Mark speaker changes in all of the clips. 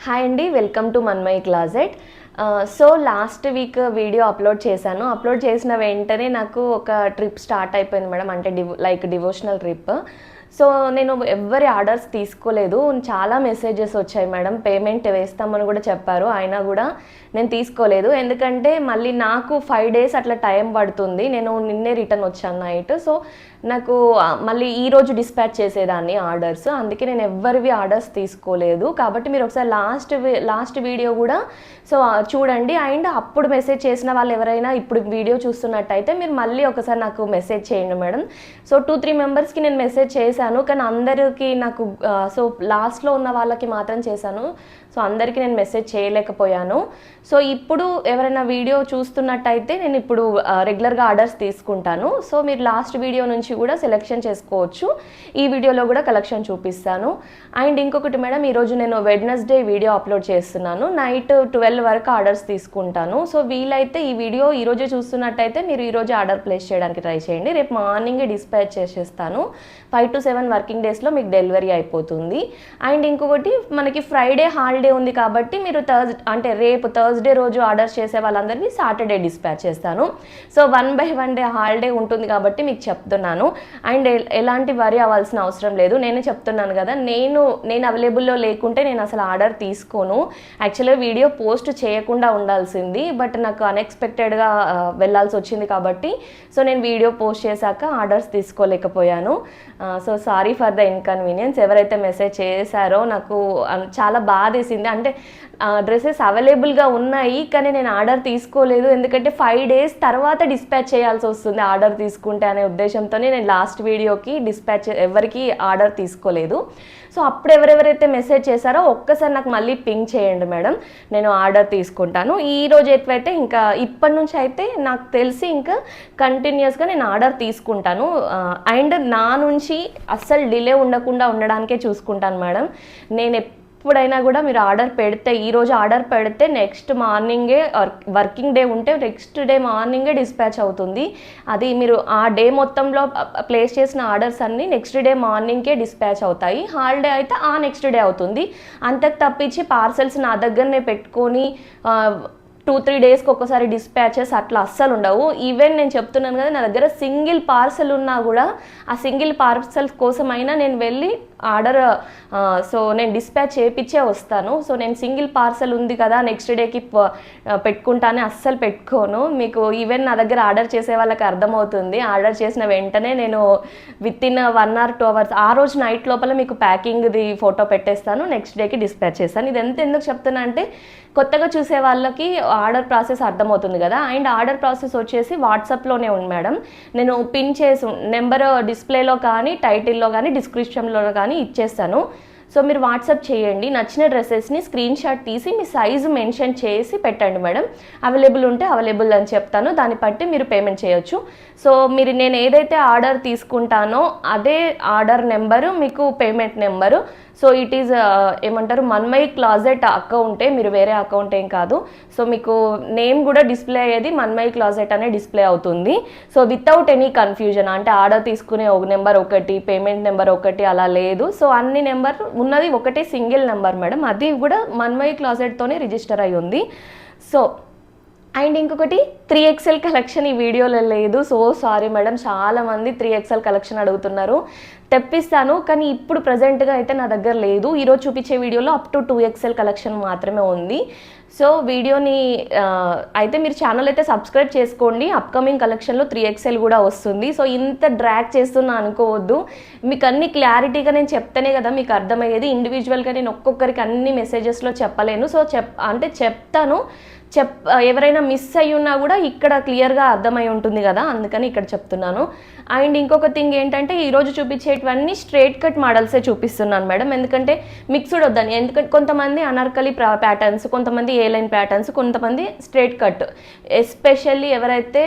Speaker 1: Hi అండి, welcome to Manmai closet. So last week video upload చేశాను. Upload చేసిన వెంటనే నాకు ఒక ట్రిప్ స్టార్ట్ అయిపోయింది మేడం, అంటే డివోషనల్ ట్రిప్. సో నేను ఎవ్వరి ఆర్డర్స్ తీసుకోలేదు. చాలా మెసేజెస్ వచ్చాయి మేడం, పేమెంట్ వేస్తామని కూడా చెప్పారు, అయినా కూడా నేను తీసుకోలేదు. ఎందుకంటే మళ్ళీ నాకు 5 days అట్లా టైం పడుతుంది. నేను నిన్నే రిటర్న్ వచ్చాను నైట్. సో నాకు మళ్ళీ ఈరోజు డిస్పాచ్ చేసేదాన్ని ఆర్డర్స్, అందుకే నేను ఎవ్వరివి ఆర్డర్స్ తీసుకోలేదు. కాబట్టి మీరు ఒకసారి లాస్ట్ వీడియో కూడా సో చూడండి. అండ్ అప్పుడు మెసేజ్ చేసిన వాళ్ళు ఎవరైనా ఇప్పుడు వీడియో చూస్తున్నట్టయితే మీరు మళ్ళీ ఒకసారి నాకు మెసేజ్ చేయండి మేడం. సో 2-3 మెంబర్స్కి నేను మెసేజ్ చేశాను, కానీ అందరికీ నాకు సో లాస్ట్లో ఉన్న వాళ్ళకి మాత్రం చేశాను. సో అందరికీ నేను మెసేజ్ చేయలేకపోయాను. సో ఇప్పుడు ఎవరైనా వీడియో చూస్తున్నట్టయితే నేను ఇప్పుడు రెగ్యులర్గా ఆర్డర్స్ తీసుకుంటాను. సో మీరు లాస్ట్ వీడియో నుంచి కూడా సెలెక్షన్ చేసుకోవచ్చు. ఈ వీడియోలో కూడా కలెక్షన్ చూపిస్తాను. అండ్ ఇంకొకటి మేడం, ఈరోజు నేను వెడ్నెస్డే వీడియో అప్లోడ్ చేస్తున్నాను. నైట్ 12 వరకు ఆర్డర్స్ తీసుకుంటాను. సో వీలైతే ఈ వీడియో ఈరోజే చూస్తున్నట్టయితే మీరు ఈరోజు ఆర్డర్ ప్లేస్ చేయడానికి ట్రై చేయండి. రేపు మార్నింగే డిస్పాచ్ చేసేస్తాను. 5 to 7 వర్కింగ్ డేస్లో మీకు డెలివరీ అయిపోతుంది. అండ్ ఇంకొకటి, మనకి ఫ్రైడే హాలిడే ఉంది కాబట్టి మీరు రేపు థర్స్డే రోజు ఆర్డర్స్ చేసే వాళ్ళందరినీ సాటర్డే డిస్పాచ్ చేస్తాను. సో 1 by 1 డే హాలిడే ఉంటుంది కాబట్టి మీకు చెప్తున్నాను. అండ్ ఎలాంటి వరి అవ్వాల్సిన అవసరం లేదు. నేనే చెప్తున్నాను కదా, నేను అవైలబుల్లో లేకుంటే నేను అసలు ఆర్డర్ తీసుకోను. యాక్చువల్గా వీడియో పోస్ట్ చేయకుండా ఉండాల్సింది, బట్ నాకు అన్ఎక్స్పెక్టెడ్గా వెళ్ళాల్సి వచ్చింది కాబట్టి సో నేను వీడియో పోస్ట్ చేశాక ఆర్డర్స్ తీసుకోలేకపోయాను. So sorry for the inconvenience. ఎవరైతే మెసేజ్ చేశారో నాకు చాలా బాధేసింది. అంటే డ్రెస్సెస్ అవైలబుల్గా ఉన్నాయి, కానీ నేను ఆర్డర్ తీసుకోలేదు. ఎందుకంటే 5 days తర్వాత డిస్పాచ్ చేయాల్సి వస్తుంది ఆర్డర్ తీసుకుంటే అనే ఉద్దేశంతోనే నేను లాస్ట్ వీడియోకి డిస్పాచ్ ఎవరికి ఆర్డర్ తీసుకోలేదు. సో అప్పుడు ఎవరెవరైతే మెసేజ్ చేశారో ఒక్కసారి నాకు మళ్ళీ పింగ్ చేయండి మేడం, నేను ఆర్డర్ తీసుకుంటాను. ఈ రోజు ఎట్లయితే ఇంకా ఇప్పటి నుంచి అయితే నాకు తెలిసి ఇంకా కంటిన్యూస్గా నేను ఆర్డర్ తీసుకుంటాను. అండ్ నా నుంచి అస్సలు డిలే ఉండకుండా ఉండడానికే చూసుకుంటాను మేడం. నేను ఎప్పుడైనా కూడా మీరు ఆర్డర్ పెడితే, ఈరోజు ఆర్డర్ పెడితే నెక్స్ట్ మార్నింగే వర్కింగ్ డే ఉంటే నెక్స్ట్ డే మార్నింగే డిస్పాచ్ అవుతుంది. అది మీరు ఆ డే మొత్తంలో ప్లేస్ చేసిన ఆర్డర్స్ అన్నీ నెక్స్ట్ డే మార్నింగ్కే డిస్పాచ్ అవుతాయి. హాలిడే అయితే ఆ నెక్స్ట్ డే అవుతుంది. అంతకు తప్పించి పార్సెల్స్ నా దగ్గరనే పెట్టుకొని 2-3 డేస్కి ఒకసారి డిస్పాచెస్ అట్లా అస్సలు ఉండవు. ఈవెన్ నేను చెప్తున్నాను కదా, నా దగ్గర సింగిల్ పార్సెల్ ఉన్నా కూడా ఆ సింగిల్ పార్సెల్ కోసమైనా నేను వెళ్ళి ఆర్డర్ సో నేను డిస్పాచ్ చేయించే వస్తాను. సో నేను సింగిల్ పార్సెల్ ఉంది కదా నెక్స్ట్ డేకి పెట్టుకుంటానే అస్సలు పెట్టుకోను. మీకు ఈవెన్ నా దగ్గర ఆర్డర్ చేసే వాళ్ళకి అర్థమవుతుంది. ఆర్డర్ చేసిన వెంటనే నేను వితిన్ 1 or 2 hours ఆ రోజు నైట్ లోపల మీకు ప్యాకింగ్ది ఫోటో పెట్టేస్తాను, నెక్స్ట్ డేకి డిస్పాచ్ చేస్తాను. ఇది ఎందుకు చెప్తున్నా అంటే కొత్తగా చూసే వాళ్ళకి ఆర్డర్ ప్రాసెస్ అర్థమవుతుంది కదా. అండ్ ఆర్డర్ ప్రాసెస్ వచ్చేసి వాట్సాప్లోనే ఉంది మేడం. నేను పిన్ చేసి నెంబర్ డిస్ప్లేలో కానీ టైటిల్లో కానీ డిస్క్రిప్షన్లో కానీ ఇచ్చేస్తాను. సో మీరు వాట్సాప్ చేయండి, నచ్చిన డ్రెస్సెస్ని స్క్రీన్ షాట్ తీసి మీ సైజు మెన్షన్ చేసి పెట్టండి మేడం. అవైలబుల్ ఉంటే అవైలబుల్ అని చెప్తాను, దాన్ని బట్టి మీరు పేమెంట్ చేయొచ్చు. సో నేను ఏదైతే ఆర్డర్ తీసుకుంటానో అదే ఆర్డర్ నెంబరు మీకు payment number. So it is ఏమంటారు, మన్మై క్లాజెట్ అకౌంటే, మీరు వేరే అకౌంట్ ఏం కాదు. సో మీకు నేమ్ కూడా డిస్ప్లే అయ్యేది మన్మై క్లాజెట్ అనే డిస్ప్లే అవుతుంది. సో వితౌట్ ఎనీ కన్ఫ్యూజన్, అంటే ఆర్డర్ తీసుకునే ఒక నెంబర్ ఒకటి, పేమెంట్ నెంబర్ ఒకటి అలా లేదు. సో అన్ని నెంబర్ ఉన్నది ఒకటే సింగిల్ నెంబర్ మేడం, అది కూడా మన్మై క్లాజెట్తోనే రిజిస్టర్ అయి ఉంది. సో అండ్ ఇంకొకటి 3XL కలెక్షన్ ఈ వీడియోలో లేదు. సో సారీ మేడం, చాలామంది 3XL కలెక్షన్ అడుగుతున్నారు. తెప్పిస్తాను, కానీ ఇప్పుడు ప్రజెంట్గా అయితే నా దగ్గర లేదు. ఈరోజు చూపించే వీడియోలో అప్ టు 2XL కలెక్షన్ మాత్రమే ఉంది. సో వీడియోని అయితే మీరు ఛానల్ అయితే సబ్స్క్రైబ్ చేసుకోండి. అప్కమింగ్ కలెక్షన్లో 3XL కూడా వస్తుంది. సో ఇంత డ్రాగ్ చేస్తున్నా అనుకోవద్దు, మీకు అన్ని క్లారిటీగా నేను చెప్తేనే కదా మీకు అర్థమయ్యేది. ఇండివిజువల్గా నేను ఒక్కొక్కరికి అన్ని మెసేజెస్లో చెప్పలేను. సో చెప్తాను, ఎవరైనా మిస్ అయ్యి ఉన్నా కూడా ఇక్కడ క్లియర్గా అర్థమై ఉంటుంది కదా, అందుకని ఇక్కడ చెప్తున్నాను. అండ్ ఇంకొక థింగ్ ఏంటంటే, ఈరోజు చూపించేటివన్నీ స్ట్రైట్ కట్ మోడల్సే చూపిస్తున్నాను మేడం. ఎందుకంటే మిక్స్డ్ వద్దని, ఎందుకంటే కొంతమంది అనార్కలి ప్యాటర్న్స్, కొంతమంది ఏ లైన్ ప్యాటర్న్స్, కొంతమంది స్ట్రైట్ కట్. ఎస్పెషల్లీ ఎవరైతే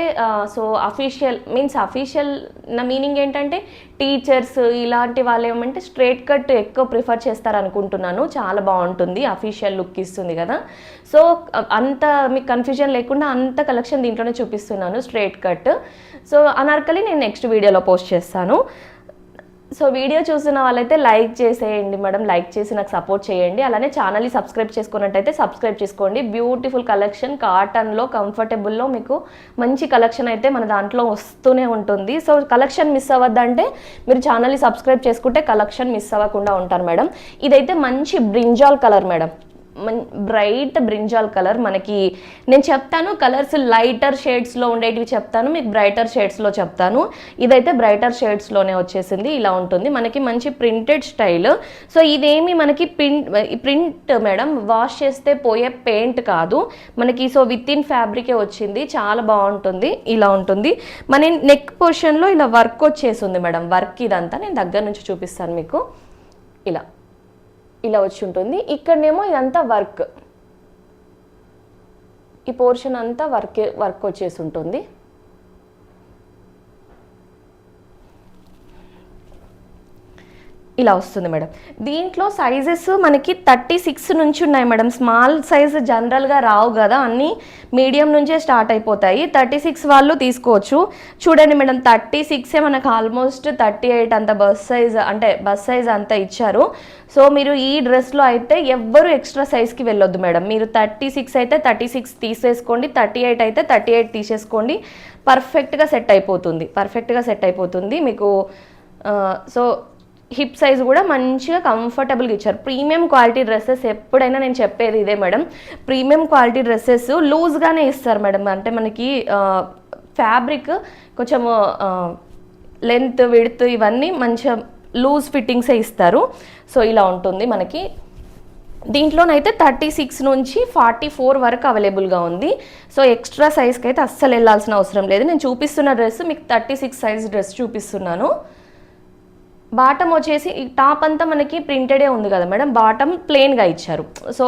Speaker 1: సో అఫీషియల్ నా మీనింగ్ ఏంటంటే టీచర్స్ ఇలాంటి వాళ్ళు ఏమంటే స్ట్రైట్ కట్ ఎక్కువ ప్రిఫర్ చేస్తారు అనుకుంటున్నాను. చాలా బాగుంటుంది, అఫీషియల్ లుక్ ఇస్తుంది కదా. సో అంత మీకు కన్ఫ్యూజన్ లేకుండా అంత కలెక్షన్ దీంట్లోనే చూపిస్తున్నాను స్ట్రైట్ కట్. సో అనార్కలి నేను నెక్స్ట్ వీడియోలో పోస్ట్ చేస్తాను. సో వీడియో చూస్తున్న వాళ్ళైతే లైక్ చేసేయండి మేడం, లైక్ చేసి నాకు సపోర్ట్ చేయండి. అలానే ఛానల్ని సబ్స్క్రైబ్ చేసుకున్నట్టయితే సబ్స్క్రైబ్ చేసుకోండి. బ్యూటిఫుల్ కలెక్షన్, కాటన్లో కంఫర్టబుల్లో మీకు మంచి కలెక్షన్ అయితే మన దాంట్లో వస్తూనే ఉంటుంది. సో కలెక్షన్ మిస్ అవ్వద్దంటే మీరు ఛానల్ని సబ్స్క్రైబ్ చేసుకుంటే కలెక్షన్ మిస్ అవ్వకుండా ఉంటారు మేడం. ఇదైతే మంచి brinjal colour madam, bright brinjal colour. మనకి నేను చెప్తాను కలర్స్ లైటర్ షేడ్స్లో ఉండేటివి చెప్తాను, మీకు బ్రైటర్ షేడ్స్లో చెప్తాను. ఇదైతే బ్రైటర్ షేడ్స్లోనే వచ్చేసింది. ఇలా ఉంటుంది మనకి మంచి ప్రింటెడ్ స్టైల్. సో ఇదేమి మనకి ప్రింట్ మేడం, వాష్ చేస్తే పోయే పెయింట్ కాదు మనకి. సో విత్ ఇన్ ఫ్యాబ్రికే వచ్చింది, చాలా బాగుంటుంది. ఇలా ఉంటుంది మన నెక్ పోర్షన్లో ఇలా వర్క్ వచ్చేసింది మేడం. వర్క్ ఇదంతా నేను దగ్గర నుంచి చూపిస్తాను మీకు. ఇలా వచ్చి ఉంటుంది. ఇక్కడనేమో ఇదంతా వర్క్, ఈ పోర్షన్ అంతా వర్క్ వచ్చేసి ఉంటుంది. ఇలా వస్తుంది మేడం. దీంట్లో సైజెస్ మనకి 36 నుంచి ఉన్నాయి మేడం. స్మాల్ సైజ్ జనరల్గా రావు కదా, అన్నీ మీడియం నుంచే స్టార్ట్ అయిపోతాయి. 36 వాళ్ళు తీసుకోవచ్చు. చూడండి మేడం, 36ఏ మనకు ఆల్మోస్ట్ 38 అంత బస్ సైజ్ అంతా ఇచ్చారు. సో మీరు ఈ డ్రెస్లో అయితే ఎవ్వరు ఎక్స్ట్రా సైజ్కి వెళ్ళొద్దు మేడం. మీరు 36 అయితే 36 తీసేసుకోండి, 38 అయితే 38 తీసేసుకోండి. పర్ఫెక్ట్గా సెట్ అయిపోతుంది మీకు. సో హిప్ సైజ్ కూడా మంచిగా కంఫర్టబుల్గా ఇచ్చారు. ప్రీమియం క్వాలిటీ డ్రెస్సెస్ ఎప్పుడైనా నేను చెప్పేది ఇదే మేడం, ప్రీమియం క్వాలిటీ డ్రెస్సెస్ లూజ్గానే ఇస్తారు మేడం. అంటే మనకి ఫ్యాబ్రిక్ కొంచెము లెంత్ విడ్త్ ఇవన్నీ మంచిగా లూజ్ ఫిట్టింగ్సే ఇస్తారు. సో ఇలా ఉంటుంది మనకి. దీంట్లోనైతే 36 నుంచి 44 వరకు అవైలబుల్గా ఉంది. సో ఎక్స్ట్రా సైజ్కి అయితే అస్సలు వెళ్ళాల్సిన అవసరం లేదు. నేను చూపిస్తున్న డ్రెస్ మీకు 36 సైజ్ డ్రెస్ చూపిస్తున్నాను. బాటమ్ వచ్చేసి టాప్ అంతా మనకి ప్రింటెడే ఉంది కదా మేడం, బాటమ్ ప్లెయిన్గా ఇచ్చారు. సో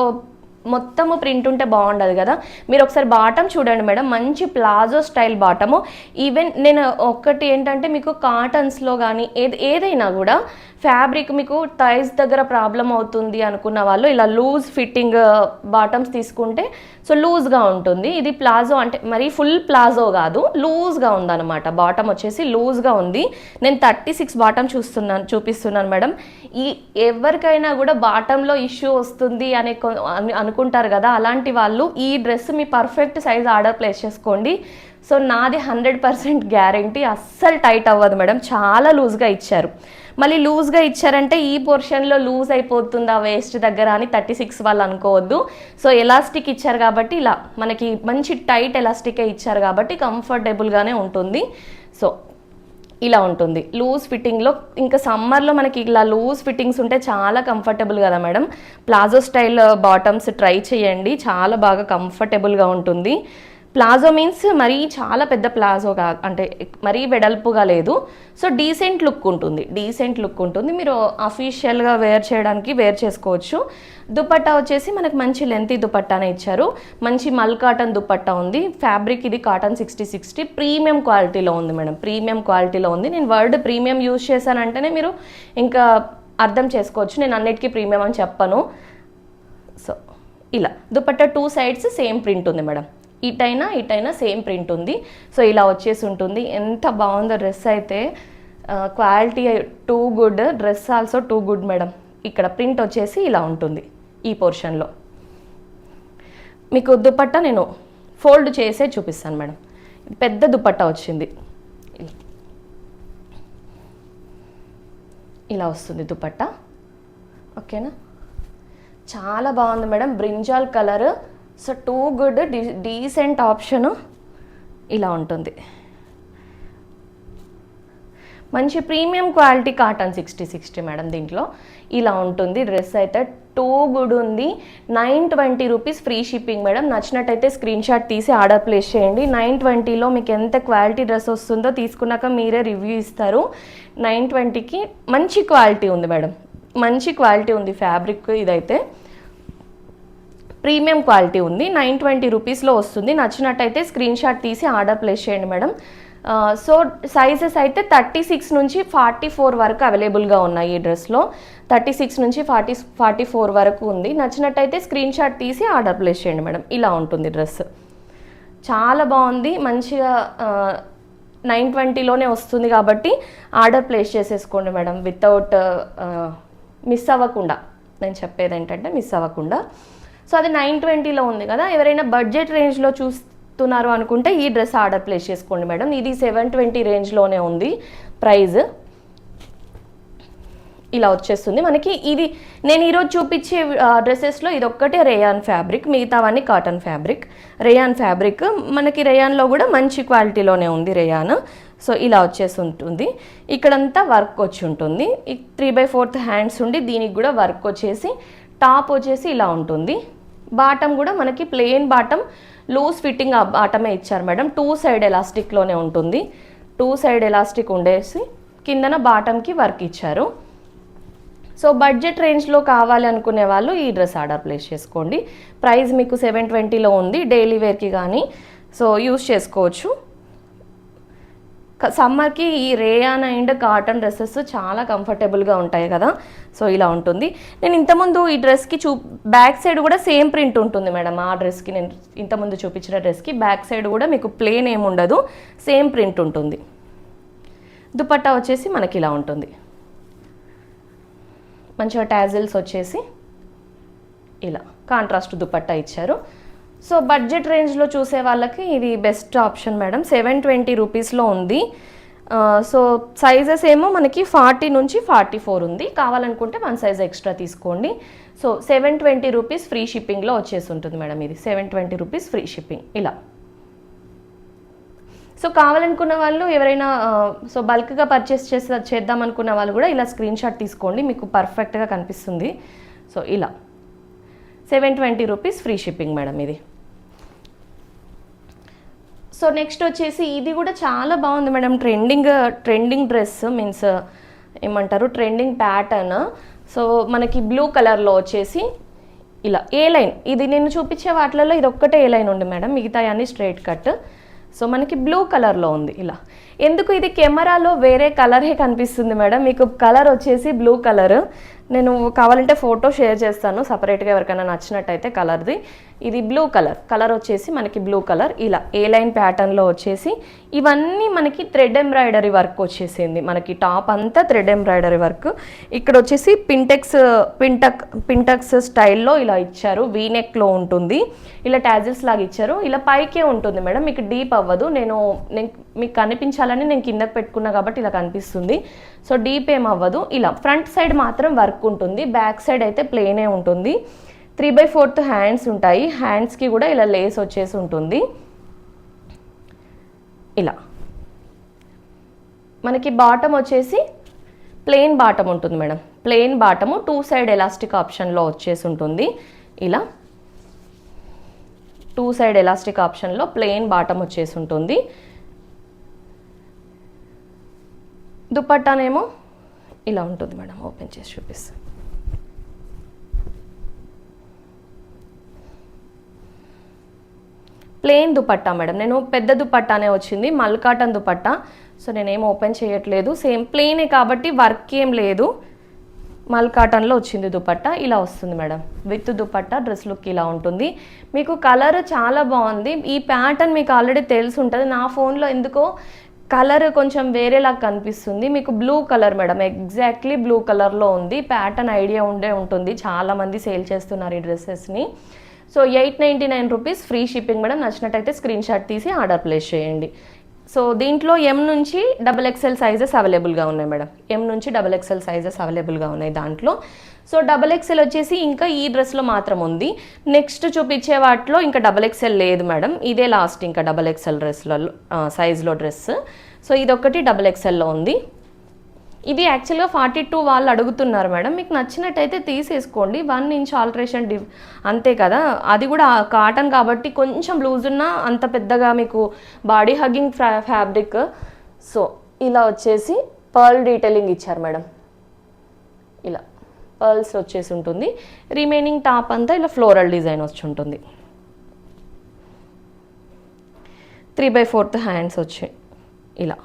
Speaker 1: మొత్తము ప్రింట్ ఉంటే బాగుండదు కదా. మీరు ఒకసారి బాటమ్ చూడండి మేడం, మంచి ప్లాజో స్టైల్ బాటము. ఈవెన్ నేను ఒక్కటి ఏంటంటే మీకు కాటన్స్లో కానీ ఏదైనా కూడా ఫ్యాబ్రిక్ మీకు థైస్ దగ్గర ప్రాబ్లం అవుతుంది అనుకున్న వాళ్ళు ఇలా లూజ్ ఫిట్టింగ్ బాటమ్స్ తీసుకుంటే సో లూజ్గా ఉంటుంది. ఇది ప్లాజో అంటే మరీ ఫుల్ ప్లాజో కాదు, లూజ్గా ఉందన్నమాట. బాటమ్ వచ్చేసి లూజ్గా ఉంది. నేను 36 బాటమ్ చూపిస్తున్నాను మేడం. ఈ ఎవరికైనా కూడా బాటంలో ఇష్యూ వస్తుంది అనుకుంటారు కదా, అలాంటి వాళ్ళు ఈ డ్రెస్ మీ పర్ఫెక్ట్ సైజ్ ఆర్డర్ ప్లేస్ చేసుకోండి. సో నాది 100% గ్యారంటీ, అస్సలు టైట్ అవ్వదు మేడం. చాలా లూజ్గా ఇచ్చారు. మళ్ళీ లూజ్గా ఇచ్చారంటే ఈ పోర్షన్లో లూజ్ అయిపోతుంది ఆ వేస్ట్ దగ్గర అని 36 వాళ్ళు అనుకోవద్దు. సో ఎలాస్టిక్ ఇచ్చారు కాబట్టి ఇలా మనకి మంచి టైట్ ఎలాస్టికే ఇచ్చారు కాబట్టి కంఫర్టబుల్గానే ఉంటుంది. సో ఇలా ఉంటుంది లూజ్ ఫిట్టింగ్లో. ఇంకా సమ్మర్లో మనకి ఇలా లూజ్ ఫిట్టింగ్స్ ఉంటే చాలా కంఫర్టబుల్ కదా madam. Palazzo style bottoms try చేయండి, చాలా బాగా కంఫర్టబుల్గా ఉంటుంది. ప్లాజో మీన్స్ మరీ చాలా పెద్ద ప్లాజో కాదు, అంటే మరీ వెడల్పుగా లేదు. సో డీసెంట్ లుక్ ఉంటుంది. మీరు అఫీషియల్గా వేర్ చేసుకోవచ్చు. దుపట్టా వచ్చేసి మనకు మంచి లెంతీ దుపట్టానే ఇచ్చారు. మంచి మల్ కాటన్ దుపట్టా ఉంది. ఫ్యాబ్రిక్ ఇది కాటన్ 60 ప్రీమియం క్వాలిటీలో ఉంది మేడం, ప్రీమియం క్వాలిటీలో ఉంది. నేను వర్డ్ ప్రీమియం యూజ్ చేశానంటేనే మీరు ఇంకా అర్థం చేసుకోవచ్చు, నేను అన్నిటికీ ప్రీమియం అని చెప్పను. సో ఇలా దుపట్టా 2 సైడ్స్ సేమ్ ప్రింట్ ఉంది మేడం. ఇటైనా సేమ్ ప్రింట్ ఉంది. సో ఇలా వచ్చేసి ఉంటుంది. ఎంత బాగుందో డ్రెస్ అయితే, quality too good, dress also too good madam. ఇక్కడ ప్రింట్ వచ్చేసి ఇలా ఉంటుంది. ఈ పోర్షన్లో మీకు దుపట్టా నేను ఫోల్డ్ చేసే చూపిస్తాను మేడం. పెద్ద దుపట్టా వచ్చింది, ఇలా వస్తుంది దుపట్టా. ఓకేనా, చాలా బాగుంది madam. Brinjal colour, so too good, decent option. ఇలా ఉంటుంది మంచి ప్రీమియం క్వాలిటీ కాటన్ 60 మేడం. దీంట్లో ఇలా ఉంటుంది డ్రెస్ అయితే, టూ గుడ్ ఉంది. 920 రూపీస్ ఫ్రీ షిప్పింగ్ మేడం. నచ్చినట్టయితే స్క్రీన్ షాట్ తీసి ఆర్డర్ ప్లేస్ చేయండి. 920లో మీకు ఎంత క్వాలిటీ డ్రెస్ వస్తుందో తీసుకున్నాక మీరే రివ్యూ ఇస్తారు. 920కి మంచి క్వాలిటీ ఉంది మేడం, మంచి క్వాలిటీ ఉంది ఫ్యాబ్రిక్. ఇదైతే ప్రీమియం క్వాలిటీ ఉంది. 920 రూపీస్లో వస్తుంది. నచ్చినట్టయితే స్క్రీన్ షాట్ తీసి ఆర్డర్ ప్లేస్ చేయండి మేడం. సో సైజెస్ అయితే 36 నుంచి 44 వరకు అవైలబుల్గా ఉన్నాయి ఈ డ్రెస్లో. 36 నుంచి 44 వరకు ఉంది. నచ్చినట్టయితే స్క్రీన్ షాట్ తీసి ఆర్డర్ ప్లేస్ చేయండి మేడం. ఇలా ఉంటుంది డ్రెస్, చాలా బాగుంది. మంచిగా 920లోనే వస్తుంది కాబట్టి ఆర్డర్ ప్లేస్ చేసేసుకోండి మేడం, వితౌట్ మిస్ అవ్వకుండా. నేను చెప్పేది ఏంటంటే మిస్ అవ్వకుండా. సో అది 920లో ఉంది కదా, ఎవరైనా బడ్జెట్ రేంజ్లో చూస్తున్నారు అనుకుంటే ఈ డ్రెస్ ఆర్డర్ ప్లేస్ చేసుకోండి మేడం. ఇది 720 రేంజ్లోనే ఉంది ప్రైజ్. ఇలా వచ్చేస్తుంది మనకి. ఇది నేను ఈరోజు చూపించే డ్రెస్సెస్లో ఇది ఒక్కటే రేయాన్ ఫ్యాబ్రిక్, మిగతావన్నీ కాటన్ ఫ్యాబ్రిక్. రేయాన్ ఫ్యాబ్రిక్ మనకి రేయాన్లో కూడా మంచి క్వాలిటీలోనే ఉంది రేయాన్. సో ఇలా వచ్చేసి ఉంటుంది. ఇక్కడంతా వర్క్ వచ్చి ఉంటుంది. 3/4 హ్యాండ్స్ ఉండి దీనికి కూడా వర్క్ వచ్చేసి, టాప్ వచ్చేసి ఇలా ఉంటుంది. బాటమ్ కూడా మనకి ప్లెయిన్ బాటమ్, లూజ్ ఫిట్టింగ్ బాటమే ఇచ్చారు మేడం. 2 సైడ్ ఎలాస్టిక్లోనే ఉంటుంది. 2 సైడ్ ఎలాస్టిక్ ఉండేసి కిందన బాటమ్కి వర్క్ ఇచ్చారు. సో బడ్జెట్ రేంజ్లో కావాలి అనుకునే వాళ్ళు ఈ డ్రెస్ ఆర్డర్ ప్లేస్ చేసుకోండి. ప్రైస్ మీకు 720లో ఉంది. డైలీ వేర్కి కానీ సో యూస్ చేసుకోవచ్చు. సమ్మర్కి ఈ రేయాన్ అండ్ కాటన్ డ్రెస్సెస్ చాలా కంఫర్టబుల్గా ఉంటాయి కదా. సో ఇలా ఉంటుంది. నేను ఇంతకుముందు ఈ డ్రెస్కి బ్యాక్ సైడ్ కూడా సేమ్ ప్రింట్ ఉంటుంది మేడం. ఆ డ్రెస్కి నేను ఇంతకుముందు చూపించిన డ్రెస్కి బ్యాక్ సైడ్ కూడా మీకు ప్లేన్ ఏమి ఉండదు, సేమ్ ప్రింట్ ఉంటుంది. దుపట్టా వచ్చేసి మనకి ఇలా ఉంటుంది. మంచిగా టాజిల్స్ వచ్చేసి ఇలా కాంట్రాస్ట్ దుపట్టా ఇచ్చారు. సో బడ్జెట్ రేంజ్లో చూసే వాళ్ళకి ఇది బెస్ట్ ఆప్షన్ మేడం. 720 రూపీస్లో ఉంది. సో సైజెస్ ఏమో మనకి 40 నుంచి 44 ఉంది. కావాలనుకుంటే 1 సైజ్ ఎక్స్ట్రా తీసుకోండి. సో 720 రూపీస్ ఫ్రీ షిప్పింగ్లో వచ్చేసి ఉంటుంది మేడం. ఇది 720 రూపీస్ ఫ్రీ షిప్పింగ్ ఇలా. సో కావాలనుకున్న వాళ్ళు ఎవరైనా సో బల్క్గా పర్చేస్ చేద్దాం అనుకున్న వాళ్ళు కూడా ఇలా స్క్రీన్ షాట్ తీసుకోండి, మీకు పర్ఫెక్ట్గా కనిపిస్తుంది. సో ఇలా 720 రూపీస్ ఫ్రీ షిప్పింగ్ మేడం ఇది. సో నెక్స్ట్ వచ్చేసి ఇది కూడా చాలా బాగుంది మేడం. ట్రెండింగ్ డ్రెస్ మీన్స్ ఏమంటారు, ట్రెండింగ్ ప్యాటర్న్. సో మనకి బ్లూ కలర్లో వచ్చేసి ఇలా ఏ లైన్, ఇది నేను చూపించే వాటిలలో ఇది ఒక్కటే ఏ లైన్ ఉంది మేడం, మిగతా అన్ని స్ట్రైట్ కట్. సో మనకి బ్లూ కలర్లో ఉంది ఇలా. ఎందుకు ఇది కెమెరాలో వేరే కలరే కనిపిస్తుంది మేడం, మీకు కలర్ వచ్చేసి బ్లూ కలర్. నేను కావాలంటే ఫోటో షేర్ చేస్తాను సపరేట్గా, ఎవరికైనా నచ్చినట్టయితే కలర్ది. ఇది బ్లూ కలర్ వచ్చేసి మనకి బ్లూ కలర్ ఇలా ఏ లైన్ ప్యాటర్న్లో వచ్చేసి ఇవన్నీ మనకి థ్రెడ్ ఎంబ్రాయిడరీ వర్క్ వచ్చేసింది. మనకి టాప్ అంతా థ్రెడ్ ఎంబ్రాయిడరీ వర్క్. ఇక్కడ వచ్చేసి పింటక్స్ స్టైల్లో ఇలా ఇచ్చారు. వీనెక్లో ఉంటుంది, ఇలా టాజిల్స్ లాగా ఇచ్చారు. ఇలా పైకే ఉంటుంది మేడం, మీకు డీప్ అవ్వదు. నేను మీకు కనిపించాలని నేను కిందకి పెట్టుకున్నా కాబట్టి ఇలా కనిపిస్తుంది. సో డీప్ ఏం అవ్వదు. ఇలా ఫ్రంట్ సైడ్ మాత్రం వర్క్ ఉంటుంది, బ్యాక్ సైడ్ అయితే ప్లెయినే ఉంటుంది. 3/4 హ్యాండ్స్ ఉంటాయి. హ్యాండ్స్కి కూడా ఇలా లేస్ వచ్చేసి ఉంటుంది. ఇలా మనకి బాటమ్ వచ్చేసి ప్లెయిన్ బాటమ్ ఉంటుంది madam. Plain bottom 2 side elastic ఆప్షన్లో వచ్చేసి ఉంటుంది. ఇలా 2 సైడ్ ఎలాస్టిక్ ఆప్షన్లో ప్లెయిన్ బాటమ్ వచ్చేసి ఉంటుంది. దుపట్టానేమో ఇలా ఉంటుంది మేడం. ఓపెన్ చేసి చూపిస్తాను. Plain dupatta madam. నేను పెద్ద దుపట్టానే వచ్చింది, మల్ కాటన్ దుపట్టా. సో నేనేం ఓపెన్ చేయట్లేదు, సేమ్ ప్లెయినే కాబట్టి వర్క్ ఏం లేదు. మల్ కాటన్లో వచ్చింది దుపట్టా. ఇలా వస్తుంది madam with dupatta. Dress look ఇలా ఉంటుంది. మీకు కలర్ చాలా బాగుంది. ఈ ప్యాటర్న్ మీకు ఆల్రెడీ తెలిసి ఉంటుంది. నా ఫోన్లో ఎందుకో కలర్ కొంచెం వేరేలా కనిపిస్తుంది. మీకు blue colour madam, exactly blue కలర్లో ఉంది. ప్యాటర్న్ ఐడియా ఉంటుంది, చాలామంది సేల్ చేస్తున్నారు ఈ డ్రెస్సెస్ని. So 899 rupees free shipping madam. నచ్చినట్టయితే స్క్రీన్ షాట్ తీసి ఆర్డర్ ప్లేస్ చేయండి. సో దీంట్లో M నుంచి XXL సైజెస్ అవైలబుల్గా ఉన్నాయి మేడం. M నుంచి XXL సైజెస్ అవైలబుల్గా ఉన్నాయి దాంట్లో. సో XXL వచ్చేసి ఇంకా ఈ డ్రెస్లో మాత్రం ఉంది. నెక్స్ట్ చూపించే వాటిలో ఇంకా XXL లేదు మేడం. ఇదే లాస్ట్ ఇంకా XXL డ్రెస్లలో సైజ్లో డ్రెస్. సో ఇదొక్కటి XXLలో ఉంది. ఇది యాక్చువల్గా 42 వాళ్ళు అడుగుతున్నారు మేడం. మీకు నచ్చినట్టయితే తీసేసుకోండి. 1 ఇంచ్ ఆల్టరేషన్ అంతే కదా. అది కూడా కాటన్ కాబట్టి కొంచెం లూజ్ ఉన్నా అంత పెద్దగా మీకు బాడీ హగ్గింగ్ ఫ్యాబ్రిక్. సో ఇలా వచ్చేసి పర్ల్ డీటెయిలింగ్ ఇచ్చారు మేడం. ఇలా పర్ల్స్ వచ్చేసి ఉంటుంది. రిమైనింగ్ టాప్ అంతా ఇలా ఫ్లోరల్ డిజైన్ వచ్చి ఉంటుంది. 3/4 హ్యాండ్స్ వచ్చి ఇలా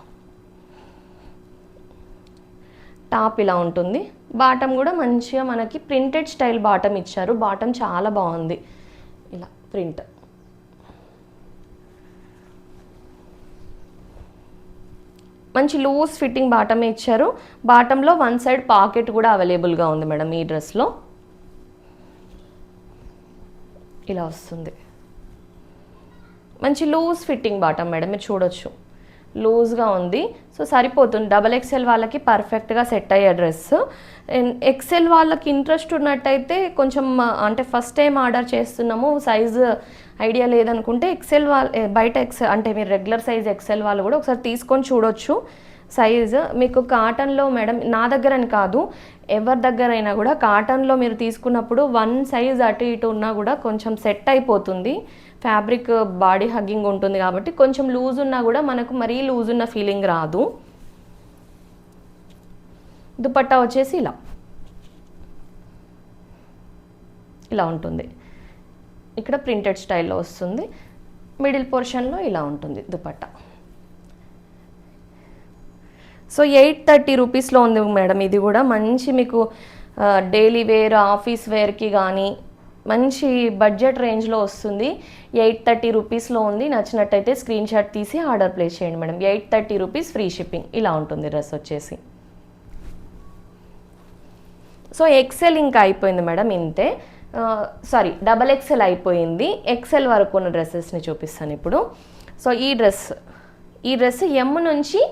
Speaker 1: టాప్ ఇలా ఉంటుంది. బాటమ్ కూడా మంచిగా మనకి ప్రింటెడ్ స్టైల్ బాటమ్ ఇచ్చారు. బాటమ్ చాలా బాగుంది. ఇలా ప్రింట్ మంచి లూజ్ ఫిట్టింగ్ బాటమే ఇచ్చారు. బాటంలో వన్ సైడ్ పాకెట్ కూడా అవైలబుల్గా ఉంది మేడం ఈ డ్రెస్లో. ఇలా వస్తుంది. మంచి లూజ్ ఫిట్టింగ్ బాటమ్ మేడం, మీరు చూడొచ్చు లూజ్గా ఉంది. సో సరిపోతుంది. XXL వాళ్ళకి పర్ఫెక్ట్గా సెట్ అయ్యే డ్రెస్. XL వాళ్ళకి ఇంట్రెస్ట్ ఉన్నట్టయితే కొంచెం అంటే ఫస్ట్ టైం ఆర్డర్ చేస్తున్నాము, సైజు ఐడియా లేదనుకుంటే XL వాళ్ళ బయట అంటే మీరు రెగ్యులర్ సైజ్ XL వాళ్ళు కూడా ఒకసారి తీసుకొని చూడొచ్చు సైజు. మీకు కాటన్లో మేడం, నా దగ్గర అని కాదు ఎవరి దగ్గర అయినా కూడా కాటన్లో మీరు తీసుకున్నప్పుడు వన్ సైజ్ అటు ఇటు ఉన్నా కూడా కొంచెం సెట్ అయిపోతుంది. ఫ్యాబ్రిక్ బాడీ హగ్గింగ్ ఉంటుంది కాబట్టి కొంచెం లూజ్ ఉన్నా కూడా మనకు మరీ లూజ్ ఉన్న ఫీలింగ్ రాదు. దుపట్టా వచ్చేసి ఇలా ఉంటుంది. ఇక్కడ ప్రింటెడ్ స్టైల్లో వస్తుంది. మిడిల్ పోర్షన్లో ఇలా ఉంటుంది దుపట్టా. సో 830 రూపీస్లో ఉంది మేడం. ఇది కూడా మంచి మీకు డైలీ వేర్, ఆఫీస్ వేర్కి కానీ మంచి బడ్జెట్ రేంజ్లో వస్తుంది. 830 రూపీస్లో ఉంది. నచ్చినట్టయితే స్క్రీన్ షాట్ తీసి ఆర్డర్ ప్లేస్ చేయండి మేడం. 830 rupees, free shipping. ఇలా ఉంటుంది డ్రెస్ వచ్చేసి. సో XL ఇంకా అయిపోయింది మేడం, ఇంతే. సారీ, XXL అయిపోయింది. XL వరకు ఉన్న డ్రెస్సెస్ని చూపిస్తాను ఇప్పుడు. సో ఈ డ్రెస్ M నుంచి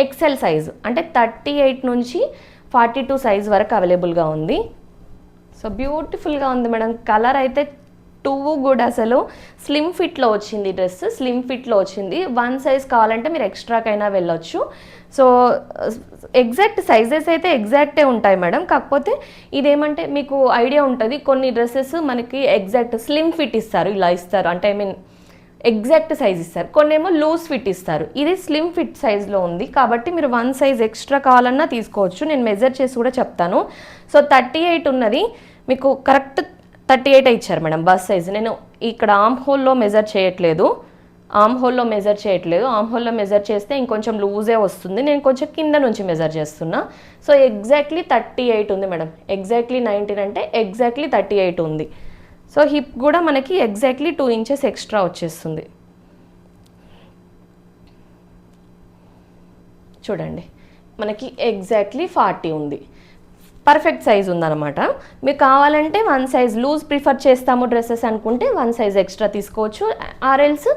Speaker 1: XL సైజు అంటే 38 నుంచి 42 సైజ్ వరకు అవైలబుల్గా ఉంది. సో బ్యూటిఫుల్గా ఉంది మేడం. కలర్ అయితే టూ గుడ్. అసలు స్లిమ్ ఫిట్లో వచ్చింది డ్రెస్, స్లిమ్ ఫిట్లో వచ్చింది. వన్ సైజ్ కావాలంటే మీరు ఎక్స్ట్రాకైనా వెళ్ళొచ్చు. సో ఎగ్జాక్ట్ సైజెస్ అయితే ఎగ్జాక్టే ఉంటాయి మేడం. కాకపోతే ఇదేమంటే మీకు ఐడియా ఉంటుంది, కొన్ని డ్రెస్సెస్ మనకి ఎగ్జాక్ట్ స్లిమ్ ఫిట్ ఇస్తారు, ఇలా ఇస్తారు, అంటే ఐ మీన్ ఎగ్జాక్ట్ సైజ్ ఇస్తారు. కొన్నేమో లూజ్ ఫిట్ ఇస్తారు. ఇది స్లిమ్ ఫిట్ సైజ్లో ఉంది కాబట్టి మీరు వన్ సైజ్ ఎక్స్ట్రా కావాలన్నా తీసుకోవచ్చు. నేను మెజర్ చేసి కూడా చెప్తాను. సో 38 ఉన్నది మీకు కరెక్ట్ 38 ఇచ్చారు మేడం బస్ సైజ్. నేను ఇక్కడ ఆమ్ హోల్లో మెజర్ చేయట్లేదు. ఆమ్ హోల్లో మెజర్ చేస్తే ఇంకొంచెం లూజే వస్తుంది. నేను కొంచెం కింద నుంచి మెజర్ చేస్తున్నా. సో ఎగ్జాక్ట్లీ 38 ఉంది మేడం. ఎగ్జాక్ట్లీ 19 అంటే ఎగ్జాక్ట్లీ 38 ఉంది. సో హిప్ కూడా మనకి ఎగ్జాక్ట్లీ 2 ఇంచెస్ ఎక్స్ట్రా వచ్చేస్తుంది. చూడండి, మనకి ఎగ్జాక్ట్లీ 40 ఉంది. పర్ఫెక్ట్ సైజ్ ఉందన్నమాట. మీకు కావాలంటే వన్ సైజ్ లూజ్ ప్రిఫర్ చేస్తాము డ్రెస్సెస్ అనుకుంటే వన్ సైజ్ ఎక్స్ట్రా తీసుకోవచ్చు. ఆర్ఎల్స్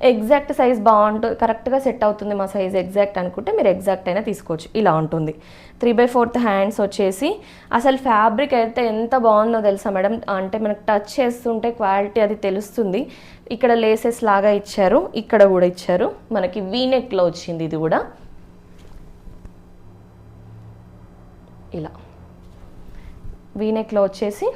Speaker 1: ఎగ్జాక్ట్ సైజ్ బాగుంటుంది, కరెక్ట్గా సెట్ అవుతుంది మా సైజ్ ఎగ్జాక్ట్ అనుకుంటే మీరు ఎగ్జాక్ట్ అయినా తీసుకోవచ్చు. ఇలా ఉంటుంది. 3/4 హ్యాండ్స్ వచ్చేసి అసలు ఫ్యాబ్రిక్ అయితే ఎంత బాగుందో తెలుసా మేడం. అంటే మనకు టచ్ చేస్తుంటే క్వాలిటీ అది తెలుస్తుంది. ఇక్కడ లేసెస్ లాగా ఇచ్చారు, ఇక్కడ కూడా ఇచ్చారు. మనకి వీనెక్లో వచ్చింది. ఇది కూడా ఇలా వీనెక్లో వచ్చేసి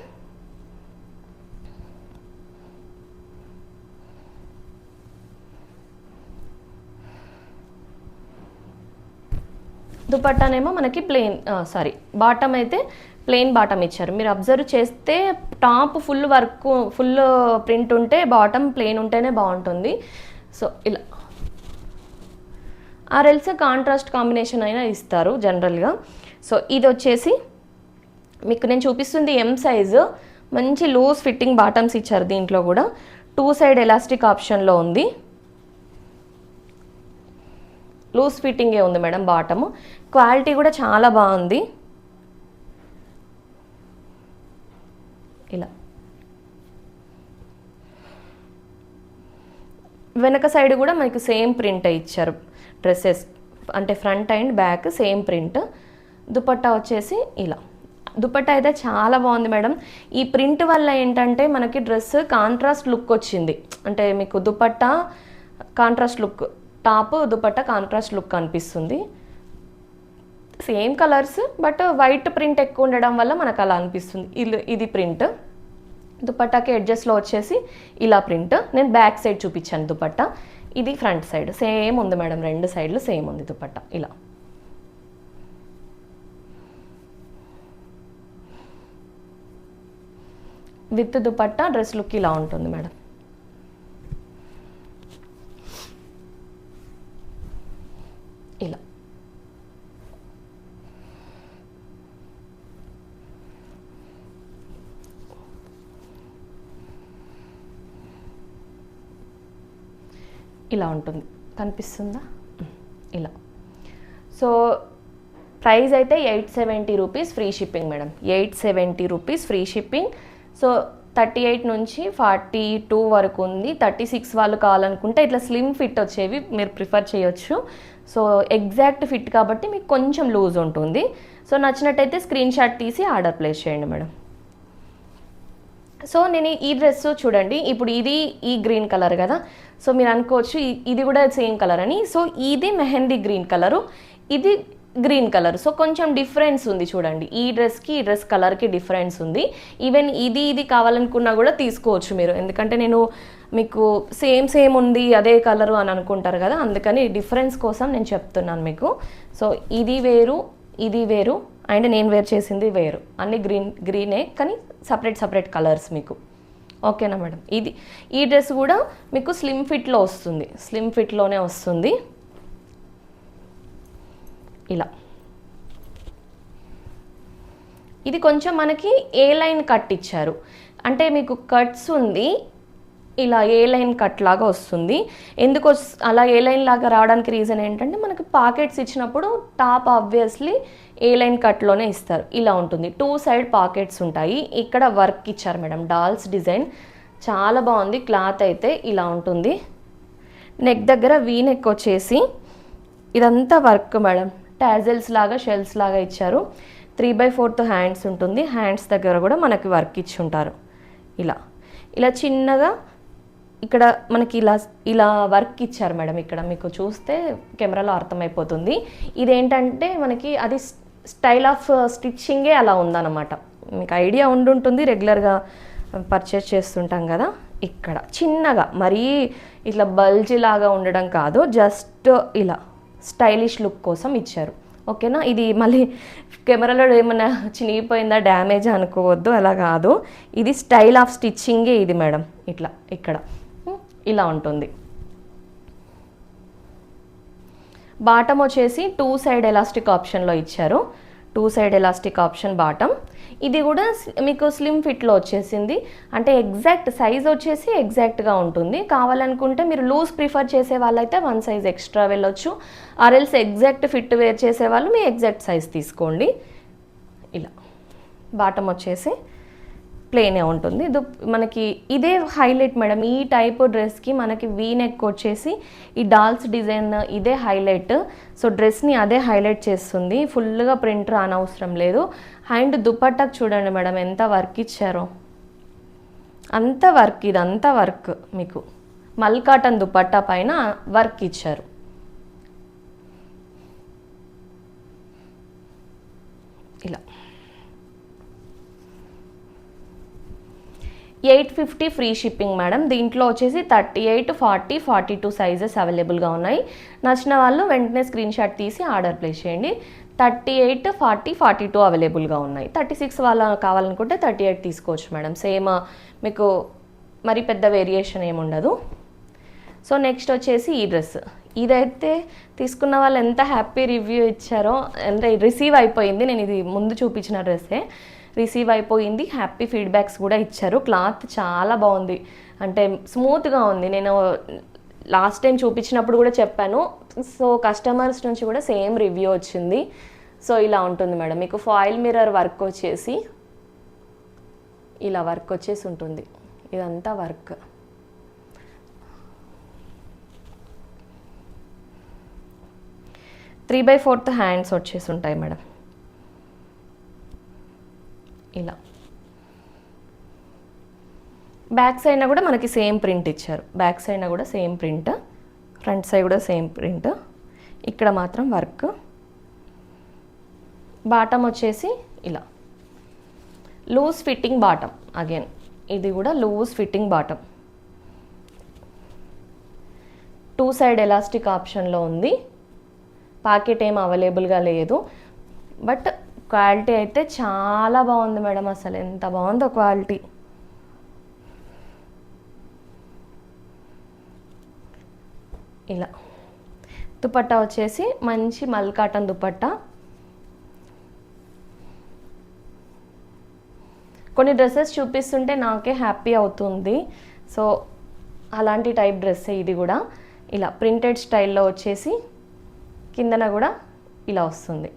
Speaker 1: దుపట్టానేమో మనకి బాటమ్ అయితే ప్లెయిన్ బాటమ్ ఇచ్చారు. మీరు అబ్జర్వ్ చేస్తే top full work, full print ఉంటే బాటమ్ ప్లెయిన్ ఉంటేనే బాగుంటుంది. సో ఇలా ఆర్ఎల్స్ కాంట్రాస్ట్ కాంబినేషన్ అయినా ఇస్తారు జనరల్గా. సో ఇది వచ్చేసి మీకు నేను చూపిస్తుంది M సైజు. మంచి లూజ్ ఫిట్టింగ్ బాటమ్స్ ఇచ్చారు. దీంట్లో కూడా 2 సైడ్ ఎలాస్టిక్ ఆప్షన్లో ఉంది. లూజ్ ఫిట్టింగే ఉంది మేడం బాటము. క్వాలిటీ కూడా చాలా బాగుంది. ఇలా వెనక సైడ్ కూడా మనకి సేమ్ ప్రింట్ ఇచ్చారు డ్రెస్సెస్, అంటే front and back same print. Dupatta వచ్చేసి ఇలా. దుపట్టా అయితే చాలా బాగుంది మేడం. ఈ ప్రింట్ వల్ల ఏంటంటే మనకి డ్రెస్ కాంట్రాస్ట్ లుక్ వచ్చింది. అంటే మీకు dupatta contrast look, top dupatta contrast look అనిపిస్తుంది. Same colours but white print ఎక్కువ ఉండడం వల్ల మనకు అలా అనిపిస్తుంది. ఇది ప్రింట్. దుపట్టాకి ఎడ్జెస్లో వచ్చేసి ఇలా ప్రింట్. నేను బ్యాక్ సైడ్ చూపించాను దుపట్టా. ఇది ఫ్రంట్ సైడ్ సేమ్ ఉంది మేడం. 2 సైడ్లు సేమ్ ఉంది దుపట్టా. ఇలా విత్ దుపట్టా డ్రెస్ లుక్ ఇలా ఉంటుంది మేడం. ఇలా ఇలా ఉంటుంది. కనిపిస్తుందా? ఇలా సో ప్రైస్ అయితే 870 rupees free shipping madam. 870 rupees free shipping. So 38 నుంచి 42 వరకు ఉంది. 36 వాళ్ళు కావాలనుకుంటే ఇట్లా స్లిమ్ ఫిట్ వచ్చేవి మీరు ప్రిఫర్ చేయొచ్చు. సో ఎగ్జాక్ట్ ఫిట్ కాబట్టి మీకు కొంచెం లూజ్ ఉంటుంది. సో నచ్చినట్టయితే స్క్రీన్ షాట్ తీసి ఆర్డర్ ప్లేస్ చేయండి మేడం. సో నేను ఈ డ్రెస్ చూడండి, ఇప్పుడు ఇది ఈ గ్రీన్ కలర్ కదా, సో మీరు అనుకోవచ్చు ఇది కూడా సేమ్ కలర్ అని. సో ఇది మెహందీ గ్రీన్ కలరు, ఇది గ్రీన్ కలర్. సో కొంచెం డిఫరెన్స్ ఉంది చూడండి, ఈ డ్రెస్కి ఈ డ్రెస్ కలర్కి డిఫరెన్స్ ఉంది. ఈవెన్ ఇది కావాలనుకున్నా కూడా తీసుకోవచ్చు మీరు, ఎందుకంటే నేను మీకు సేమ్ ఉంది అదే కలరు అని అనుకుంటారు కదా, అందుకని డిఫరెన్స్ కోసం నేను చెప్తున్నాను మీకు. సో ఇది వేరు, ఇది వేరు, అండ్ నేను వేర్ చేసింది వేరు, అన్ని గ్రీనే కానీ సపరేట్ కలర్స్ మీకు. ఓకేనా మేడం. ఈ డ్రెస్ కూడా మీకు స్లిమ్ ఫిట్లో వస్తుంది, స్లిమ్ ఫిట్లోనే వస్తుంది. ఇలా ఇది కొంచెం మనకి ఏ లైన్ కట్ ఇచ్చారు, అంటే మీకు కట్స్ ఉంది, ఇలా ఏ లైన్ కట్ లాగా వస్తుంది. ఎందుకు అలా ఏ లైన్ లాగా రావడానికి రీజన్ ఏంటంటే మనకి పాకెట్స్ ఇచ్చినప్పుడు టాప్ ఆబ్వియస్లీ ఏ లైన్ కట్లోనే ఇస్తారు. ఇలా ఉంటుంది, 2 సైడ్ పాకెట్స్ ఉంటాయి. ఇక్కడ వర్క్ ఇచ్చారు మేడం, డాల్స్ డిజైన్ చాలా బాగుంది. క్లాత్ అయితే ఇలా ఉంటుంది. నెక్ దగ్గర వీ నెక్ వచ్చేసి ఇదంతా వర్క్ మేడం, టాజల్స్ లాగా షెల్స్ లాగా ఇచ్చారు. 3/4 హ్యాండ్స్ ఉంటుంది, హ్యాండ్స్ దగ్గర కూడా మనకి వర్క్ ఇచ్చి ఉంటారు. ఇలా చిన్నగా ఇక్కడ మనకి ఇలా వర్క్ ఇచ్చారు మేడం. ఇక్కడ మీకు చూస్తే కెమెరాలో అర్థమైపోతుంది. ఇదేంటంటే మనకి అది స్టైల్ ఆఫ్ స్టిచ్చింగే అలా ఉందన్నమాట. మీకు ఐడియా ఉండుంటుంది, రెగ్యులర్గా పర్చేస్ చేస్తుంటాం కదా. ఇక్కడ చిన్నగా మరీ ఇట్లా బల్జీ లాగా ఉండడం కాదు, జస్ట్ ఇలా స్టైలిష్ లుక్ కోసం ఇచ్చారు. ఓకేనా. ఇది మళ్ళీ కెమెరాలో ఏమైనా చినిగిపోయిందా, డ్యామేజ్ అనుకోవద్దు, అలా కాదు. ఇది స్టైల్ ఆఫ్ స్టిచ్చింగే ఇది మేడం. ఇట్లా ఇక్కడ ఇలా ఉంటుంది. బాటమ్ వచ్చేసి 2 సైడ్ ఎలాస్టిక్ ఆప్షన్లో ఇచ్చారు, 2 సైడ్ ఎలాస్టిక్ ఆప్షన్ బాటమ్. ఇది కూడా మీకు స్లిమ్ ఫిట్లో వచ్చేసింది, అంటే ఎగ్జాక్ట్ సైజ్ వచ్చేసి ఎగ్జాక్ట్గా ఉంటుంది. కావాలనుకుంటే మీరు లూజ్ ప్రిఫర్ చేసే వాళ్ళైతే 1 సైజ్ ఎక్స్ట్రా వెళ్ళొచ్చు, ఆర్ఎల్స్ ఎగ్జాక్ట్ ఫిట్ వేర్ చేసే వాళ్ళు మీ ఎగ్జాక్ట్ సైజ్ తీసుకోండి. ఇలా బాటమ్ వచ్చేసి ప్లెయినే ఉంటుంది. మనకి ఇదే హైలైట్ మేడం, ఈ టైప్ డ్రెస్కి మనకి వీ నెక్ వచ్చేసి ఈ డాల్స్ డిజైన్ ఇదే హైలైట్. సో డ్రెస్ని అదే హైలైట్ చేస్తుంది, ఫుల్గా ప్రింట్ రానవసరం లేదు. అండ్ దుపట్టాకు చూడండి మేడం ఎంత వర్క్ ఇచ్చారో, అంత వర్క్, ఇదంతా వర్క్ మీకు మల్ కాటన్ దుపట్టా పైన వర్క్ ఇచ్చారు. ఇలా 850 ఫ్రీ షిప్పింగ్ మేడం. దీంట్లో వచ్చేసి 38, 40, 42 సైజెస్ అవైలబుల్గా ఉన్నాయి. నచ్చిన వాళ్ళు వెంటనే స్క్రీన్ షాట్ తీసి ఆర్డర్ ప్లేస్ చేయండి. 38, 40, 42 అవైలబుల్గా ఉన్నాయి. 36 వాళ్ళ కావాలనుకుంటే 38 తీసుకోవచ్చు మేడం. సేమ్ మీకు మరి పెద్ద వేరియేషన్ ఏముండదు. సో నెక్స్ట్ వచ్చేసి ఈ డ్రెస్, ఇదైతే తీసుకున్న వాళ్ళు ఎంత హ్యాపీ రివ్యూ ఇచ్చారో, అంటే రిసీవ్ అయిపోయింది. నేను ఇది ముందు చూపించిన డ్రెస్సే, రిసీవ్ అయిపోయింది, హ్యాపీ ఫీడ్బ్యాక్స్ కూడా ఇచ్చారు. క్లాత్ చాలా బాగుంది, అంటే స్మూత్గా ఉంది. నేను లాస్ట్ టైం చూపించినప్పుడు కూడా చెప్పాను. సో కస్టమర్స్ నుంచి కూడా సేమ్ రివ్యూ వచ్చింది. సో ఇలా ఉంటుంది మేడం. మీకు ఫాయిల్ మిర్రర్ వర్క్ వచ్చేసి ఇలా వర్క్ వచ్చేసి ఉంటుంది, ఇదంతా work. Three by fourth hands వచ్చేసి ఉంటాయి మేడం. ఇలా బ్యాక్ సైడ్న కూడా మనకి సేమ్ ప్రింట్ ఇచ్చారు, బ్యాక్ సైడ్న కూడా సేమ్ ప్రింట్, ఫ్రంట్ సైడ్ కూడా సేమ్ ప్రింట్. ఇక్కడ మాత్రం వర్క్. బాటమ్ వచ్చేసి ఇలా లూజ్ ఫిట్టింగ్ బాటమ్, అగైన్ ఇది కూడా loose fitting bottom. 2 side elastic ఆప్షన్లో ఉంది. పాకెట్ ఏం అవైలబుల్గా లేదు, బట్ క్వాలిటీ అయితే చాలా బాగుంది మేడం. అసలు ఎంత బాగుందో క్వాలిటీ. ఇలా దుపట్టా వచ్చేసి మంచి మల్ కాటన్ దుపట్టా. కొన్ని డ్రెస్సెస్ చూపిస్తుంటే నాకే హ్యాపీ అవుతుంది. సో అలాంటి టైప్ డ్రెస్సే ఇది కూడా. ఇలా ప్రింటెడ్ స్టైల్లో వచ్చేసి కిందన కూడా ఇలా వస్తుంది.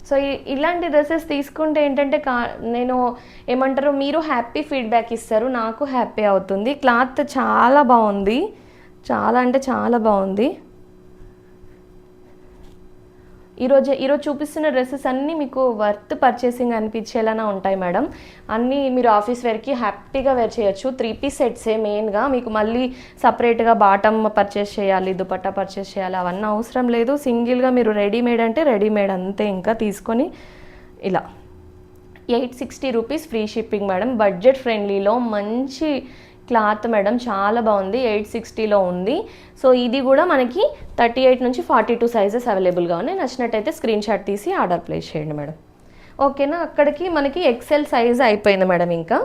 Speaker 1: సో ఇలాంటి డ్రెస్సెస్ తీసుకుంటే ఏంటంటే నేను ఏమంటారు, మీరు హ్యాపీ ఫీడ్బ్యాక్ ఇస్తారు, నాకు హ్యాపీ అవుతుంది. క్లాత్ చాలా బాగుంది, చాలా అంటే చాలా బాగుంది. ఈరోజు చూపిస్తున్న డ్రెస్సెస్ అన్నీ మీకు వర్త్ పర్చేసింగ్ అనిపించేలానే ఉంటాయి మేడం. అన్నీ మీరు ఆఫీస్ వేర్కి హ్యాపీగా వేర్ చేయొచ్చు. 3 పీస్ సెట్సే మెయిన్గా. మీకు మళ్ళీ సపరేట్గా బాటమ్ పర్చేస్ చేయాలి, దుపట్టా పర్చేస్ చేయాలి, అవన్నీ అవసరం లేదు. సింగిల్గా మీరు రెడీమేడ్ అంటే రెడీమేడ్ అంతే. ఇంకా తీసుకొని ఇలా 860 rupees free shipping madam. Budget ఫ్రెండ్లీలో మంచి క్లాత్ మేడం, చాలా బాగుంది. 860లో ఉంది. సో ఇది కూడా మనకి 38 నుంచి 42 సైజెస్ అవైలబుల్గా ఉన్నాయి. నచ్చినట్టయితే స్క్రీన్ షాట్ తీసి ఆర్డర్ ప్లేస్ చేయండి మేడం. ఓకేనా, అక్కడికి మనకి ఎక్సెల్ సైజ్ అయిపోయింది మేడం. ఇంకా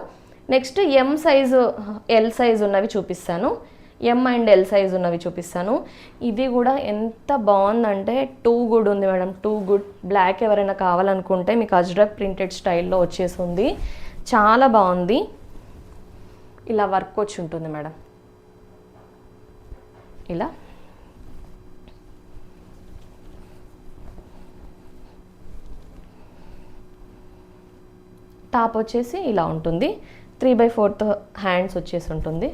Speaker 1: next M size, L size ఉన్నవి చూపిస్తాను. ఎం అండ్ ఎల్ సైజు ఉన్నవి చూపిస్తాను. ఇది కూడా ఎంత బాగుందంటే టూ గుడ్ ఉంది మేడం, టూ గుడ్. బ్లాక్ ఎవరైనా కావాలనుకుంటే మీకు అజ్రక్ ప్రింటెడ్ స్టైల్లో వచ్చేసింది, చాలా బాగుంది. ఇలా వర్క్ వచ్చి ఉంటుంది మేడం. ఇలా టాప్ వచ్చేసి ఇలా ఉంటుంది. 3/4 హ్యాండ్స్ వచ్చేసి ఉంటుంది.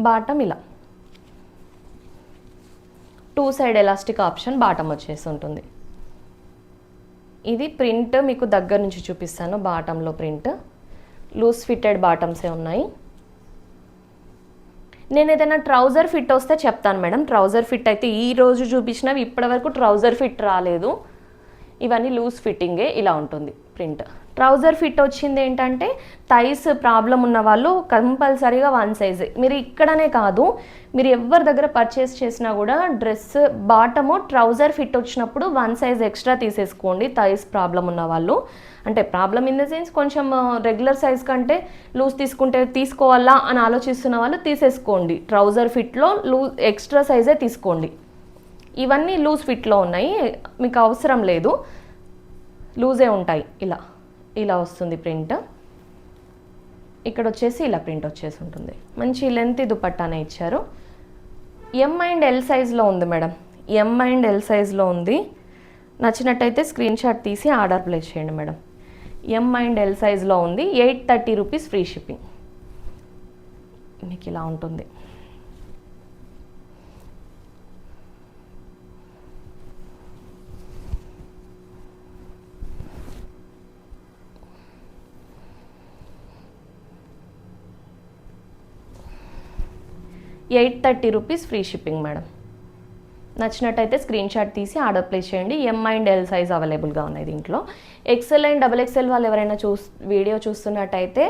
Speaker 1: బాటమ్ ఇలా 2 సైడ్ ఎలాస్టిక్ ఆప్షన్ బాటమ్ వచ్చేసి ఉంటుంది. ఇది ప్రింట్ మీకు దగ్గర నుంచి చూపిస్తాను. బాటంలో ప్రింట్ లూజ్ ఫిట్టెడ్ బాటమ్సే ఉన్నాయి. నేను ఏదైనా ట్రౌజర్ ఫిట్ వస్తే చెప్తాను మేడం. ట్రౌజర్ ఫిట్ అయితే ఈ రోజు చూపించినవి ఇప్పటివరకు ట్రౌజర్ ఫిట్ రాలేదు. ఇవన్నీ లూజ్ ఫిట్టింగే. ఇలా ఉంటుంది ప్రింట్. ట్రౌజర్ ఫిట్ వచ్చింది ఏంటంటే థైస్ ప్రాబ్లం ఉన్న వాళ్ళు కంపల్సరీగా 1 సైజ్. మీరు ఇక్కడనే కాదు, మీరు ఎవరి దగ్గర పర్చేస్ చేసినా కూడా డ్రెస్ బాటము ట్రౌజర్ ఫిట్ వచ్చినప్పుడు 1 సైజ్ ఎక్స్ట్రా తీసేసుకోండి. థైస్ ప్రాబ్లం ఉన్న వాళ్ళు, అంటే ప్రాబ్లం ఇన్ ద సెన్స్ కొంచెం రెగ్యులర్ సైజ్ కంటే లూజ్ తీసుకుంటే తీసుకోవాలా అని ఆలోచిస్తున్న వాళ్ళు తీసేసుకోండి. ట్రౌజర్ ఫిట్లో ఎక్స్ట్రా సైజే తీసుకోండి. ఇవన్నీ లూజ్ ఫిట్లో ఉన్నాయి, మీకు అవసరం లేదు, లూజే ఉంటాయి. ఇలా ఇలా వస్తుంది ప్రింట్. ఇక్కడ వచ్చేసి ఇలా ప్రింట్ వచ్చేసి ఉంటుంది. మంచి లెంత్ దుపట్టానే ఇచ్చారు. ఎం అండ్ ఎల్ సైజ్లో ఉంది మేడం. ఎం అండ్ ఎల్ సైజ్లో ఉంది. నచ్చినట్టయితే స్క్రీన్ షాట్ తీసి ఆర్డర్ ప్లేస్ చేయండి మేడం. ఎం అండ్ ఎల్ సైజ్లో ఉంది. 830 రూపీస్ ఫ్రీ షిప్పింగ్. మీకు ఇలా ఉంటుంది. ₹830 ఫ్రీ షిప్పింగ్ మేడం. నచ్చినట్టయితే స్క్రీన్ షాట్ తీసి ఆర్డర్ ప్లేస్ చేయండి. ఎం అండ్ ఎల్ సైజ్ అవైలబుల్గా ఉన్నాయి దీంట్లో. ఎక్సెల్ అండ్ XXL వాళ్ళు ఎవరైనా వీడియో చూస్తున్నట్టయితే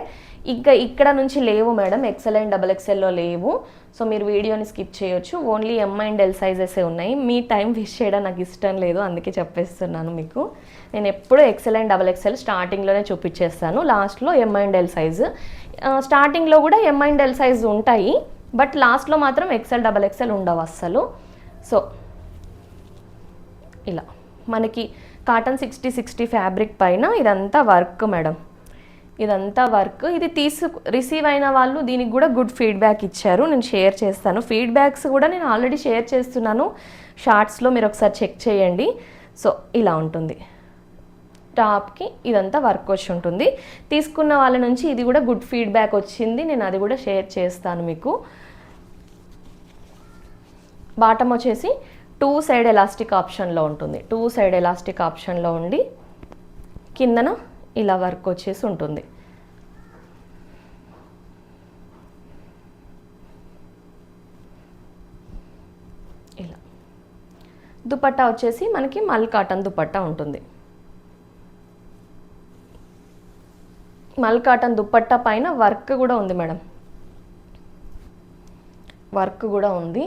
Speaker 1: ఇంకా ఇక్కడ నుంచి లేవు మేడం, ఎక్సెల్ అండ్ XXLలో లేవు. సో మీరు వీడియోని స్కిప్ చేయొచ్చు. ఓన్లీ ఎం అండ్ ఎల్ సైజెసే ఉన్నాయి. మీ టైం వేస్ట్ చేయడం నాకు ఇష్టం లేదు, అందుకే చెప్పేస్తున్నాను మీకు. నేను ఎప్పుడు ఎక్సెల్ అండ్ XXL స్టార్టింగ్లోనే చూపించేస్తాను, లాస్ట్లో ఎం అండ్ ఎల్ సైజు. స్టార్టింగ్లో కూడా ఎం అండ్ ఎల్ సైజ్ ఉంటాయి, బట్ లాస్ట్లో మాత్రం ఎక్సెల్ XXL ఉండవు అస్సలు. సో ఇలా మనకి కాటన్ 60 ఫ్యాబ్రిక్ పైన ఇదంతా వర్క్ మేడం, ఇదంతా వర్క్. ఇది రిసీవ్ అయిన వాళ్ళు దీనికి కూడా గుడ్ ఫీడ్బ్యాక్ ఇచ్చారు. నేను షేర్ చేస్తాను. ఫీడ్బ్యాక్స్ కూడా నేను ఆల్రెడీ షేర్ చేస్తున్నాను షార్ట్స్లో, మీరు ఒకసారి చెక్ చేయండి. సో ఇలా ఉంటుంది. టాప్కి ఇదంతా వర్క్ వచ్చి ఉంటుంది. తీసుకున్న వాళ్ళ నుంచి ఇది కూడా గుడ్ ఫీడ్బ్యాక్ వచ్చింది, నేను అది కూడా షేర్ చేస్తాను మీకు. బాటమ్ వచ్చేసి 2 సైడ్ ఎలాస్టిక్ ఆప్షన్లో ఉంటుంది. 2 సైడ్ ఎలాస్టిక్ ఆప్షన్లో ఉండి కిందన ఇలా వర్క్ వచ్చేసి ఉంటుంది. ఇలా దుపట్టా వచ్చేసి మనకి మల్ కాటన్ దుపట్టా ఉంటుంది. మల్ కాటన్ దుపట్టా పైన వర్క్ కూడా ఉంది మేడం, వర్క్ కూడా ఉంది.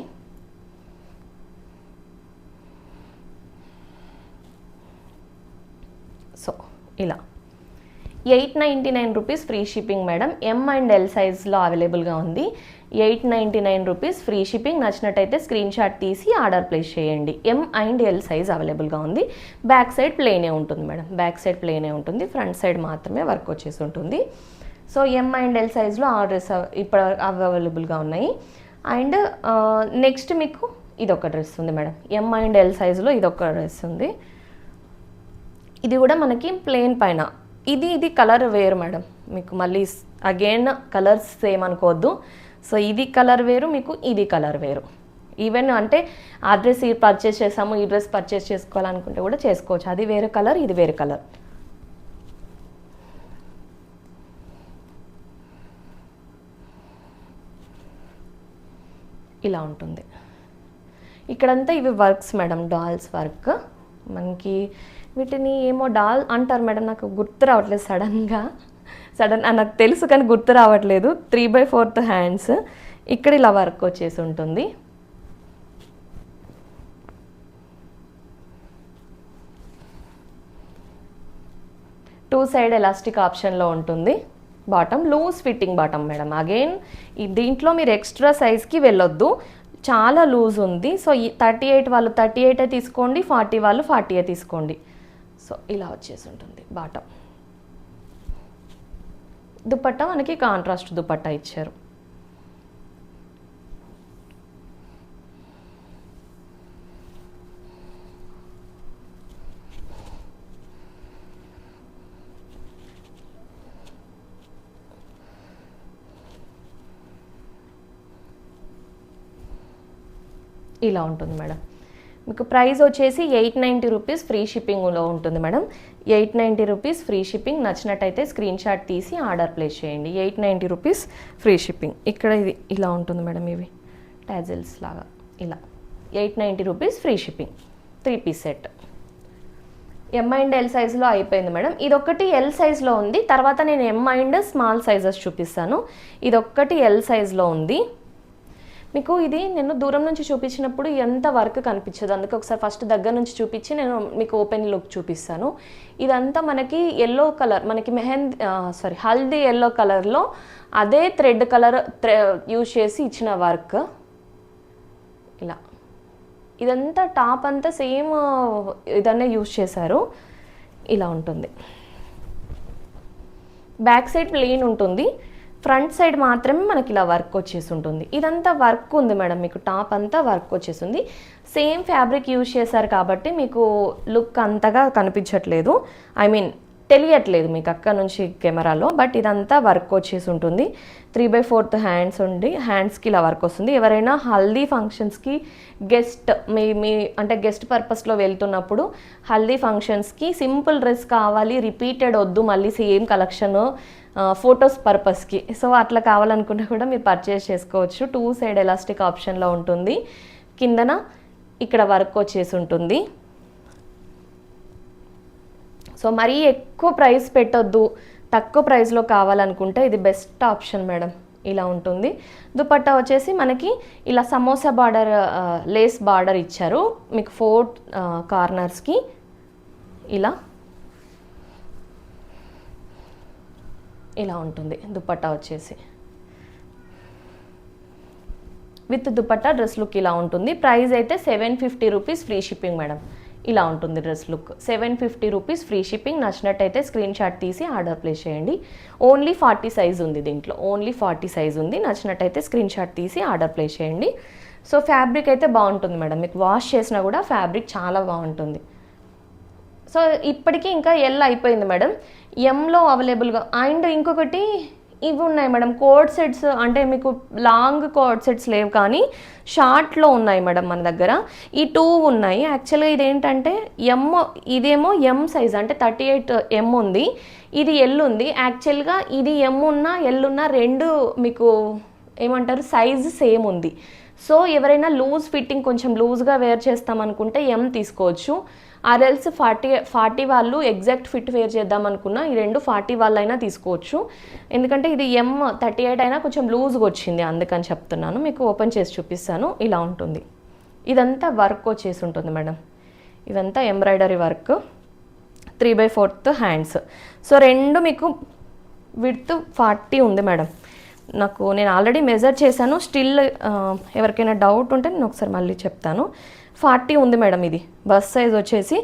Speaker 1: సో ఇలా 899 rupees free shipping madam. M and L సైజ్లో అవైలబుల్గా ఉంది. 899 రూపీస్ ఫ్రీ షిప్పింగ్. నచ్చినట్టయితే స్క్రీన్ షాట్ తీసి ఆర్డర్ ప్లేస్ చేయండి. ఎం అండ్ ఎల్ సైజ్ అవైలబుల్గా ఉంది. బ్యాక్ సైడ్ ప్లేనే ఉంటుంది మేడం, బ్యాక్ సైడ్ ప్లేనే ఉంటుంది, ఫ్రంట్ సైడ్ మాత్రమే వర్క్ వచ్చేసి ఉంటుంది. సో ఎం అండ్ ఎల్ సైజ్లో ఆ డ్రెస్ ఇప్పుడు అవైలబుల్గా ఉన్నాయి. అండ్ నెక్స్ట్ మీకు ఇదొక డ్రెస్ ఉంది మేడం, ఎం అండ్ ఎల్ సైజులో ఇదొక డ్రెస్ ఉంది. ఇది కూడా మనకి ప్లెయిన్ పైన, ఇది కలర్ వేరు మేడం, మీకు మళ్ళీ అగైన్ కలర్స్ సేమ్ అనుకోవద్దు. సో ఇది కలర్ వేరు, మీకు ఇది కలర్ వేరు. ఈవెన్ అంటే ఆ డ్రెస్ పర్చేస్ చేసాము, ఈ డ్రెస్ పర్చేస్ చేసుకోవాలనుకుంటే కూడా చేసుకోవచ్చు. అది వేరే కలర్, ఇది వేరే కలర్. ఇలా ఉంటుంది. ఇక్కడంతా ఇవి వర్క్స్ మేడం, డాల్స్ వర్క్. మనకి వీటిని ఏమో డాల్ అంటారు మేడం, నాకు గుర్తు రావట్లేదు సడన్ నాకు తెలుసు కానీ గుర్తు రావట్లేదు. 3/4 హ్యాండ్స్. ఇక్కడ ఇలా వర్క్ వచ్చేసి ఉంటుంది. టూ సైడ్ ఎలాస్టిక్ ఆప్షన్లో ఉంటుంది. Bottom loose fitting bottom madam. Again దీంట్లో మీరు ఎక్స్ట్రా సైజ్కి వెళ్ళొద్దు, చాలా లూజ్ ఉంది. సో 38 వాళ్ళు 38 తీసుకోండి, 40 వాళ్ళు 40 తీసుకోండి. సో ఇలా వచ్చేసి ఉంటుంది బాటమ్. దుపట్టా మనకి కాంట్రాస్ట్ దుపట్టా ఇచ్చారు. ఇలా ఉంటుంది మేడం. మీకు ప్రైస్ వచ్చేసి 890 రూపీస్ ఫ్రీ షిప్పింగ్లో ఉంటుంది మేడం. 890 rupees free shipping. నచ్చినట్టయితే స్క్రీన్ షాట్ తీసి ఆర్డర్ ప్లేస్ చేయండి. 890 రూపీస్ ఫ్రీ షిప్పింగ్. ఇక్కడ ఇది ఇలా ఉంటుంది మేడం, ఇవి టాజిల్స్ లాగా ఇలా. 890 rupees free shipping. 3 piece set. M and L సైజులో అయిపోయింది మేడం. ఇదొక్కటి ఎల్ సైజులో ఉంది, తర్వాత నేను ఎం అండ్ స్మాల్ సైజెస్ చూపిస్తాను. ఇదొక్కటి ఎల్ సైజులో ఉంది. మీకు ఇది నేను దూరం నుంచి చూపించినప్పుడు ఎంత వర్క్ కనిపించదు, అందుకే ఒకసారి ఫస్ట్ దగ్గర నుంచి చూపించి నేను మీకు ఓపెన్ లుక్ చూపిస్తాను. ఇదంతా మనకి ఎల్లో కలర్, మనకి హల్దీ ఎల్లో కలర్లో అదే థ్రెడ్ కలర్ యూజ్ చేసి ఇచ్చిన వర్క్. ఇలా ఇదంతా టాప్ అంతా సేమ్ ఇదన్నే యూజ్ చేశారు. ఇలా ఉంటుంది. బ్యాక్ సైడ్ ప్లెయిన్ ఉంటుంది, ఫ్రంట్ సైడ్ మాత్రమే మనకి ఇలా వర్క్ వచ్చేసి ఉంటుంది. ఇదంతా వర్క్ ఉంది మేడం, మీకు టాప్ అంతా వర్క్ వచ్చేసింది. సేమ్ ఫ్యాబ్రిక్ యూజ్ చేశారు కాబట్టి మీకు లుక్ అంతగా కనిపించట్లేదు, తెలియట్లేదు మీకు అక్కడ నుంచి కెమెరాలో. బట్ ఇదంతా వర్క్ వచ్చేసి ఉంటుంది. 3/4 హ్యాండ్స్ ఉండి హ్యాండ్స్కి ఇలా వర్క్ వస్తుంది. ఎవరైనా హల్దీ ఫంక్షన్స్కి గెస్ట్ మీ అంటే గెస్ట్ పర్పస్లో వెళ్తున్నప్పుడు హల్దీ ఫంక్షన్స్కి సింపుల్ డ్రెస్ కావాలి, రిపీటెడ్ వద్దు, మళ్ళీ సేమ్ కలెక్షన్ ఫొటోస్ పర్పస్కి, సో అట్లా కావాలనుకుంటే కూడా మీరు పర్చేస్ చేసుకోవచ్చు. 2 సైడ్ ఎలాస్టిక్ ఆప్షన్లో ఉంటుంది. కిందన ఇక్కడ వర్క్ వచ్చేసి ఉంటుంది. సో మరీ ఎక్కువ ప్రైస్ పెట్టొద్దు, తక్కువ ప్రైస్లో కావాలనుకుంటే ఇది బెస్ట్ ఆప్షన్ మేడం. ఇలా ఉంటుంది. దుపట్టా వచ్చేసి మనకి ఇలా సమోసా బార్డర్, లేస్ బార్డర్ ఇచ్చారు మీకు 4 కార్నర్స్కి. ఇలా ఉంటుంది దుపట్టా వచ్చేసి. విత్ దుపట్టా డ్రెస్ లుక్ ఇలా ఉంటుంది. ప్రైస్ అయితే 750 రూపీస్ ఫ్రీ షిప్పింగ్ మేడం. ఇలా ఉంటుంది dress look. 750 rupees free shipping. నచ్చినట్టయితే స్క్రీన్ షాట్ తీసి ఆర్డర్ ప్లేస్ చేయండి. ఓన్లీ 40 సైజ్ ఉంది దీంట్లో, ఓన్లీ 40 సైజ్ ఉంది. నచ్చినట్టయితే స్క్రీన్ షాట్ తీసి ఆర్డర్ ప్లేస్ చేయండి. సో ఫ్యాబ్రిక్ అయితే బాగుంటుంది మేడం, మీకు వాష్ చేసినా కూడా ఫ్యాబ్రిక్ చాలా బాగుంటుంది. సో ఇప్పటికీ ఇంకా ఎల్ అయిపోయింది మేడం, ఎంలో అవైలబుల్గా. అండ్ ఇంకొకటి ఇవి ఉన్నాయి మేడం కోడ్ సెట్స్, అంటే మీకు లాంగ్ కోడ్ సెట్స్ లేవు కానీ షార్ట్లో ఉన్నాయి మేడం మన దగ్గర. ఈ 2 ఉన్నాయి. యాక్చువల్గా ఇదేంటంటే ఇదేమో ఎం సైజ్, అంటే 38 ఎం ఉంది, ఇది ఎల్ ఉంది. యాక్చువల్గా ఇది ఎం ఉన్నా ఎల్ ఉన్నా రెండు మీకు ఏమంటారు సైజ్ సేమ్ ఉంది. సో ఎవరైనా లూజ్ ఫిట్టింగ్ కొంచెం లూజ్గా వేర్ చేస్తామనుకుంటే ఎం తీసుకోవచ్చు. ఆర్ఎల్స్ 40 వాళ్ళు ఎగ్జాక్ట్ ఫిట్ వేర్ చేద్దాం అనుకున్నా ఈ రెండు 40 వాళ్ళైనా తీసుకోవచ్చు. ఎందుకంటే ఇది ఎం 38 అయినా కొంచెం లూజ్గా వచ్చింది, అందుకని చెప్తున్నాను. మీకు ఓపెన్ చేసి చూపిస్తాను. ఇలా ఉంటుంది. ఇదంతా వర్క్ వచ్చేసి ఉంటుంది మేడం. ఇదంతా ఎంబ్రాయిడరీ వర్క్. 3/4 హ్యాండ్స్. సో రెండు మీకు విడ్త్ 40 ఉంది మేడం. నేను ఆల్రెడీ మెజర్ చేశాను. స్టిల్ ఎవరికైనా డౌట్ ఉంటే నేను ఒకసారి మళ్ళీ చెప్తాను. 40 ఉంది మేడం. ఇది బస్ సైజ్ వచ్చేసి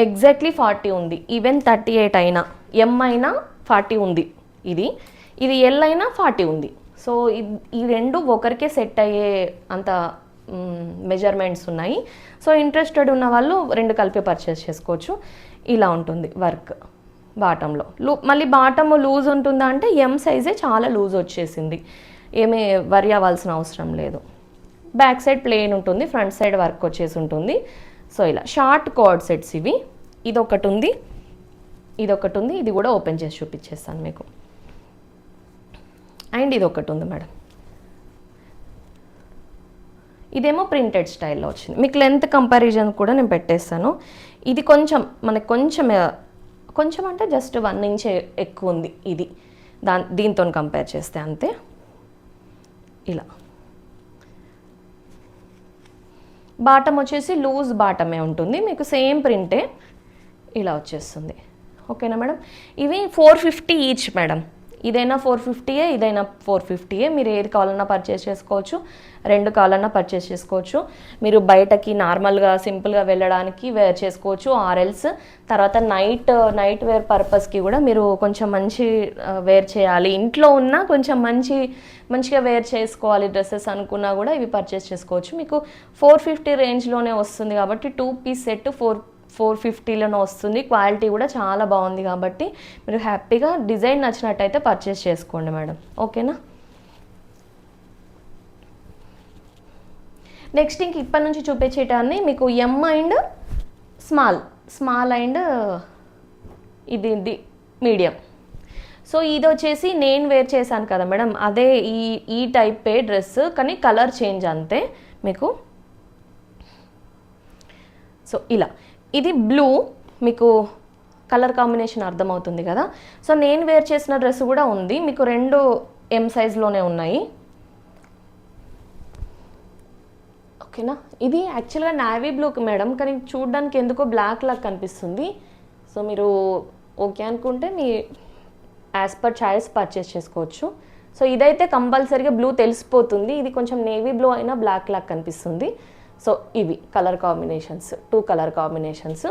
Speaker 1: ఎగ్జాక్ట్లీ 40 ఉంది. ఈవెన్ 38 అయినా ఎం అయినా 40 ఉంది. ఇది ఎల్ అయినా 40 ఉంది. సో ఈ రెండు ఒకరికే సెట్ అయ్యే అంత మెజర్మెంట్స్ ఉన్నాయి. సో ఇంట్రెస్టెడ్ ఉన్న వాళ్ళు రెండు కలిపి పర్చేస్ చేసుకోవచ్చు. ఇలా ఉంటుంది వర్క్ బాటంలో. మళ్ళీ బాటమ్ లూజ్ ఉంటుందా అంటే ఎం సైజే చాలా లూజ్ వచ్చేసింది, ఏమీ వరి అవ్వాల్సిన అవసరం లేదు. బ్యాక్ సైడ్ ప్లెయిన్ ఉంటుంది, ఫ్రంట్ సైడ్ వర్క్ వచ్చేసి ఉంటుంది. సో ఇలా షార్ట్ కార్డ్ సెట్స్ ఇవి. ఇదొకటి ఉంది, ఇదొకటి ఉంది, ఇది కూడా ఓపెన్ చేసి చూపించేస్తాను మీకు. అండ్ ఇది ఒకటి ఉంది మేడం, ఇదేమో ప్రింటెడ్ స్టైల్లో వచ్చింది. మీకు లెంత్ కంపారిజన్ కూడా నేను పెట్టేస్తాను. ఇది కొంచెం మనకి కొంచెం అంటే జస్ట్ 1 ఇంచ్ ఎక్కువ ఉంది ఇది దీంతో కంపేర్ చేస్తే, అంతే. ఇలా బాటమ్ వచ్చేసి లూజ్ బాటమే ఉంటుంది, మీకు సేమ్ ప్రింటే ఇలా వచ్చేస్తుంది. ఓకేనా మేడం? ఇవి 450 ఈచ్ మేడం. ఇదైనా 450ఏ, ఇదైనా 450ఏ. మీరు ఏది కావాలన్నా పర్చేస్ చేసుకోవచ్చు, రెండు కావాలన్నా పర్చేస్ చేసుకోవచ్చు. మీరు బయటకి నార్మల్గా సింపుల్గా వెళ్ళడానికి వేర్ చేసుకోవచ్చు. ఆర్ఎల్స్ తర్వాత నైట్ వేర్ పర్పస్కి కూడా మీరు కొంచెం మంచి వేర్ చేయాలి, ఇంట్లో ఉన్న కొంచెం మంచిగా వేర్ చేసుకోవాలి డ్రెస్సెస్ అనుకున్నా కూడా ఇవి పర్చేస్ చేసుకోవచ్చు. మీకు 450 రేంజ్లోనే వస్తుంది కాబట్టి 2 పీస్ సెట్ 450లోనే వస్తుంది. క్వాలిటీ కూడా చాలా బాగుంది కాబట్టి మీరు హ్యాపీగా డిజైన్ నచ్చినట్టయితే పర్చేస్ చేసుకోండి మేడం. ఓకేనా? నెక్స్ట్ ఇంక ఇప్పటి నుంచి చూపించేటాన్ని మీకు ఎం అండ్ స్మాల్ అండ్ ఇది మీడియం. సో ఇది వచ్చేసి నేను వేర్ చేశాను కదా మేడం, అదే ఈ టైపే డ్రెస్, కానీ కలర్ చేంజ్ అంతే మీకు. సో ఇలా ఇది బ్లూ, మీకు కలర్ కాంబినేషన్ అర్థమవుతుంది కదా. సో నేను వేర్ చేసిన డ్రెస్ కూడా ఉంది, మీకు రెండు ఎం సైజ్లోనే ఉన్నాయి. ఓకేనా? ఇది యాక్చువల్గా నావీ బ్లూకి మేడం, కానీ చూడడానికి ఎందుకో బ్లాక్ లాగా కనిపిస్తుంది. సో మీరు ఓకే అనుకుంటే me as per choice purchase చేసుకోవచ్చు. సో ఇదైతే కంపల్సరీగా బ్లూ తెలిసిపోతుంది, ఇది కొంచెం నేవీ బ్లూ అయినా బ్లాక్ లాగా కనిపిస్తుంది. సో ఇవి colour combinations, 2 colour combinations,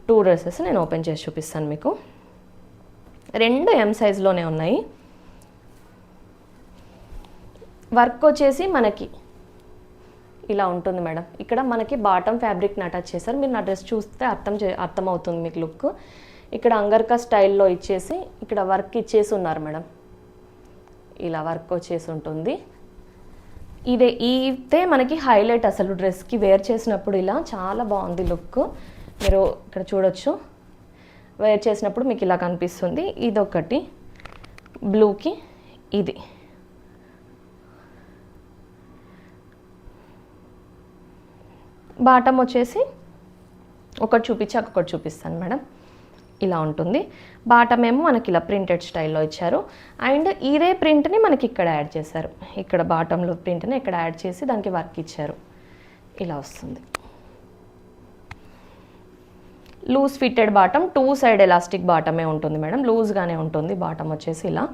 Speaker 1: 2 dresses నేను ఓపెన్ చేసి చూపిస్తాను మీకు. రెండు ఎం సైజ్లోనే ఉన్నాయి. వర్క్ వచ్చేసి మనకి ఇలా ఉంటుంది మేడం. ఇక్కడ మనకి బాటమ్ ఫ్యాబ్రిక్ని అటాచ్ చేశారు. మీరు నా డ్రెస్ చూస్తే అర్థమవుతుంది మీకు లుక్. ఇక్కడ అంగర్కా స్టైల్లో ఇచ్చేసి ఇక్కడ వర్క్ ఇచ్చేసి ఉన్నారు మేడం. ఇలా వర్క్ వచ్చేసి ఉంటుంది. ఇదే మనకి హైలైట్ అసలు డ్రెస్కి వేర్ చేసినప్పుడు. ఇలా చాలా బాగుంది లుక్, మీరు ఇక్కడ చూడొచ్చు. వేర్ చేసినప్పుడు మీకు ఇలా కనిపిస్తుంది. ఇదొకటి బ్లూకి, ఇది బాటమ్ వచ్చేసి ఒకటి చూపించాక ఒకటి చూపిస్తాను మేడం. ఇలా ఉంటుంది. బాటమ్ ఏమో మనకి ఇలా ప్రింటెడ్ స్టైల్లో ఇచ్చారు. అండ్ ఇదే ప్రింట్ని మనకి ఇక్కడ యాడ్ చేశారు. ఇక్కడ బాటంలో ప్రింట్ని ఇక్కడ యాడ్ చేసి దానికి వర్క్ ఇచ్చారు. ఇలా వస్తుంది. Loose fitted bottom, 2 side elastic బాటమే ఉంటుంది మేడం, లూజ్గానే ఉంటుంది బాటమ్ వచ్చేసి. ఇలా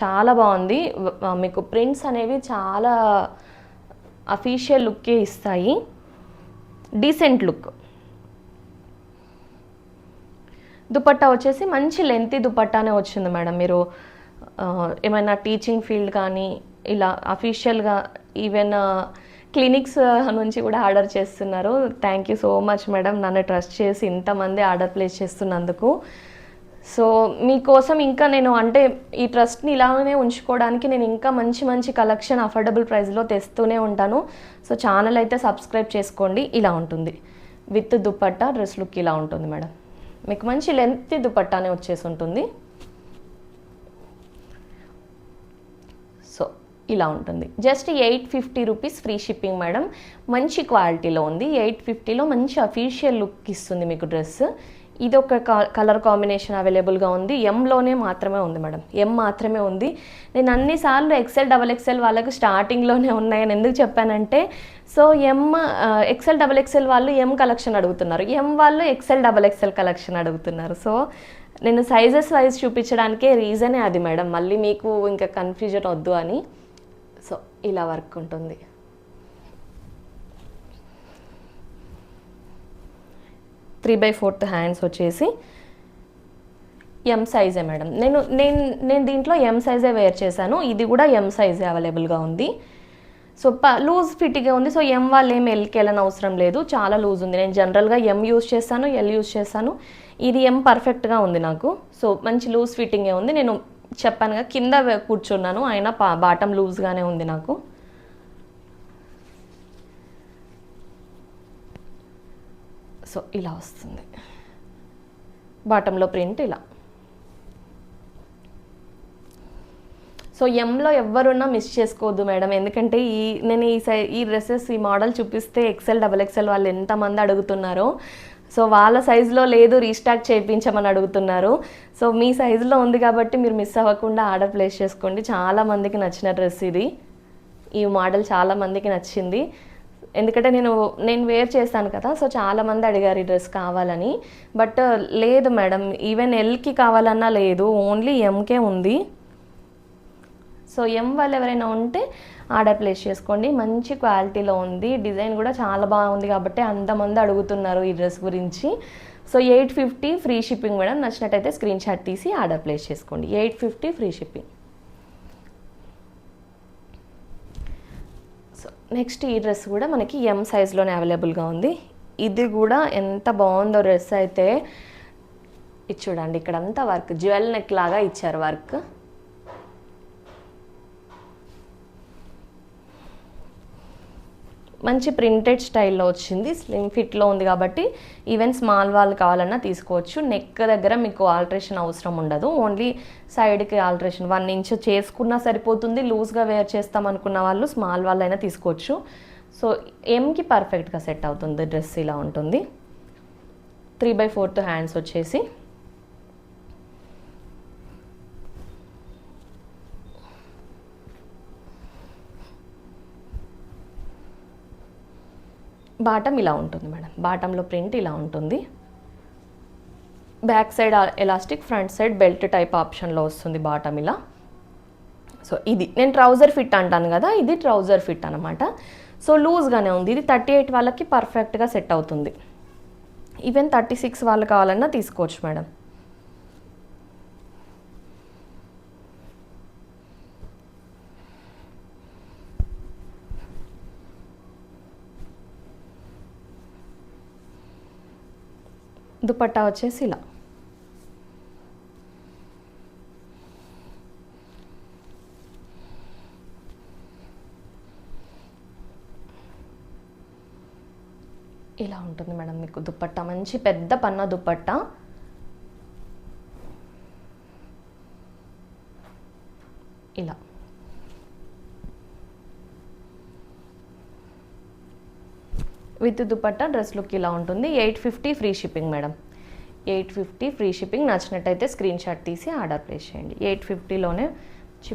Speaker 1: చాలా బాగుంది. మీకు ప్రింట్స్ అనేవి చాలా అఫీషియల్ లుక్కే ఇస్తాయి, డీసెంట్ లుక్. దుపట్టా వచ్చేసి మంచి లెంతీ దుపట్టానే వచ్చింది మేడం. మీరు ఏమైనా టీచింగ్ ఫీల్డ్ కానీ ఇలా అఫీషియల్గా ఈవెన్ క్లినిక్స్ నుంచి కూడా ఆర్డర్ చేస్తున్నారు. Thank you so much madam, నన్ను ట్రస్ట్ చేసి ఇంతమంది ఆర్డర్ ప్లేస్ చేస్తున్నందుకు. సో మీకోసం ఇంకా నేను అంటే ఈ ట్రస్ట్ని ఇలానే ఉంచుకోవడానికి నేను ఇంకా మంచి కలెక్షన్ అఫోర్డబుల్ ప్రైస్లో తెస్తూనే ఉంటాను. సో ఛానల్ అయితే సబ్స్క్రైబ్ చేసుకోండి. ఇలా ఉంటుంది విత్ దుపట్టా, డ్రెస్ లుక్ ఇలా ఉంటుంది మేడం. మీకు మంచి లెంత్ దుపట్టానే వచ్చేసి ఉంటుంది. సో ఇలా ఉంటుంది. Just 850 rupees free shipping madam. మంచి క్వాలిటీలో ఉంది. 850లో మంచి అఫీషియల్ లుక్ ఇస్తుంది మీకు డ్రెస్. ఇది ఒక కలర్ కాంబినేషన్ అవైలబుల్గా ఉంది. ఎంలోనే మాత్రమే ఉంది మేడం, ఎం మాత్రమే ఉంది. నేను అన్నిసార్లు ఎక్సెల్ XXL వాళ్ళకు స్టార్టింగ్లోనే ఉన్నాయని ఎందుకు చెప్పానంటే, సో ఎక్సెల్ XXL వాళ్ళు ఎం కలెక్షన్ అడుగుతున్నారు, ఎం వాళ్ళు XXL కలెక్షన్ అడుగుతున్నారు. సో నేను సైజెస్ వైజ్ చూపించడానికే రీజనే అది మేడం, మళ్ళీ మీకు ఇంకా కన్ఫ్యూజన్ వద్దు అని. సో ఇలా వర్క్ ఉంటుంది. 3/4 హ్యాండ్స్ వచ్చేసి ఎం సైజే మేడం. నేను నేను నేను దీంట్లో ఎం సైజే వేర్ చేశాను. ఇది కూడా ఎం సైజే అవైలబుల్గా ఉంది. సో లూజ్ ఫిట్గా ఉంది. సో ఎం వాళ్ళు ఏం ఎల్కి వెళ్ళని అవసరం లేదు, చాలా లూజ్ ఉంది. నేను జనరల్గా ఎం యూస్ చేస్తాను, ఎల్ యూస్ చేస్తాను. ఇది ఎం పర్ఫెక్ట్గా ఉంది నాకు. సో మంచి లూజ్ ఫిట్టింగే ఉంది. నేను చెప్పానుగా కింద కూర్చున్నాను, అయినా బాటం లూజ్గానే ఉంది నాకు. సో ఇలా వస్తుంది బాటంలో ప్రింట్ ఇలా. సో ఎంలో ఎవరున్నా మిస్ చేసుకోవద్దు మేడం, ఎందుకంటే నేను ఈ డ్రెస్సెస్ ఈ మోడల్ చూపిస్తే ఎక్సెల్ డబల్ ఎక్సెల్ వాళ్ళు ఎంతమంది అడుగుతున్నారో. సో వాళ్ళ సైజులో లేదు, రీస్టాక్ చేయించమని అడుగుతున్నారు. సో మీ సైజులో ఉంది కాబట్టి మీరు మిస్ అవ్వకుండా ఆర్డర్ ప్లేస్ చేసుకోండి. చాలామందికి నచ్చిన డ్రెస్ ఇది. ఈ మోడల్ చాలామందికి నచ్చింది, ఎందుకంటే నేను వేర్ చేస్తాను కదా. సో చాలామంది అడిగారు ఈ డ్రెస్ కావాలని. బట్ లేదు మేడం, ఈవెన్ ఎల్కి కావాలన్నా లేదు, ఓన్లీ ఎంకే ఉంది. సో ఎం వాళ్ళు ఎవరైనా ఉంటే ఆర్డర్ ప్లేస్ చేసుకోండి. మంచి క్వాలిటీలో ఉంది, డిజైన్ కూడా చాలా బాగుంది కాబట్టి అంతమంది అడుగుతున్నారు ఈ డ్రెస్ గురించి. So 850 free shipping madam. నచ్చినట్టయితే స్క్రీన్ షాట్ తీసి ఆర్డర్ ప్లేస్ చేసుకోండి. 850 ఫ్రీ షిప్పింగ్. సో నెక్స్ట్ ఈ డ్రెస్ కూడా మనకి ఎం సైజ్లోనే అవైలబుల్గా ఉంది. ఇది కూడా ఎంత బాగుందో డ్రెస్ అయితే. ఇది చూడండి, ఇక్కడంతా వర్క్ జ్యువెల్ నెక్ లాగా ఇచ్చారు వర్క్. మంచి ప్రింటెడ్ స్టైల్లో వచ్చింది, స్లిమ్ ఫిట్లో ఉంది కాబట్టి ఈవెన్ స్మాల్ వాళ్ళు కావాలన్నా తీసుకోవచ్చు. నెక్ దగ్గర మీకు ఆల్టరేషన్ అవసరం ఉండదు, ఓన్లీ సైడ్కి ఆల్టరేషన్ 1 ఇంచ్ చేసుకున్నా సరిపోతుంది. లూజ్గా వేర్ చేస్తాం అనుకున్న వాళ్ళు స్మాల్ వాళ్ళైనా తీసుకోవచ్చు. సో ఎంకి పర్ఫెక్ట్గా సెట్ అవుతుంది డ్రెస్. ఇలా ఉంటుంది. 3/4 హ్యాండ్స్ వచ్చేసి బాటం ఇలా ఉంటుంది మేడం. బాటంలో ప్రింట్ ఇలా ఉంటుంది. Back side elastic, front side belt type ఆప్షన్లో వస్తుంది బాటం ఇలా. సో ఇది నేను ట్రౌజర్ ఫిట్ అంటాను కదా, ఇది ట్రౌజర్ ఫిట్ అనమాట. సో లూజ్గానే ఉంది. ఇది 38 వాళ్ళకి పర్ఫెక్ట్గా సెట్ అవుతుంది. ఈవెన్ 36 వాళ్ళు కావాలన్నా తీసుకోవచ్చు మేడం. దుపట్టా వచ్చేసి ఇలా. ఇలా ఉంటుంది మేడం మీకు దుపట్టా. మంచి పెద్ద పన్నా దుపట్టా. ఇలా విత్ దుపట్టా డ్రెస్ లుక్ ఇలా ఉంటుంది. 850 free shipping madam. 850 free shipping. నచ్చినట్టయితే స్క్రీన్ షాట్ తీసి ఆర్డర్ ప్లేస్ చేయండి. 850లోనే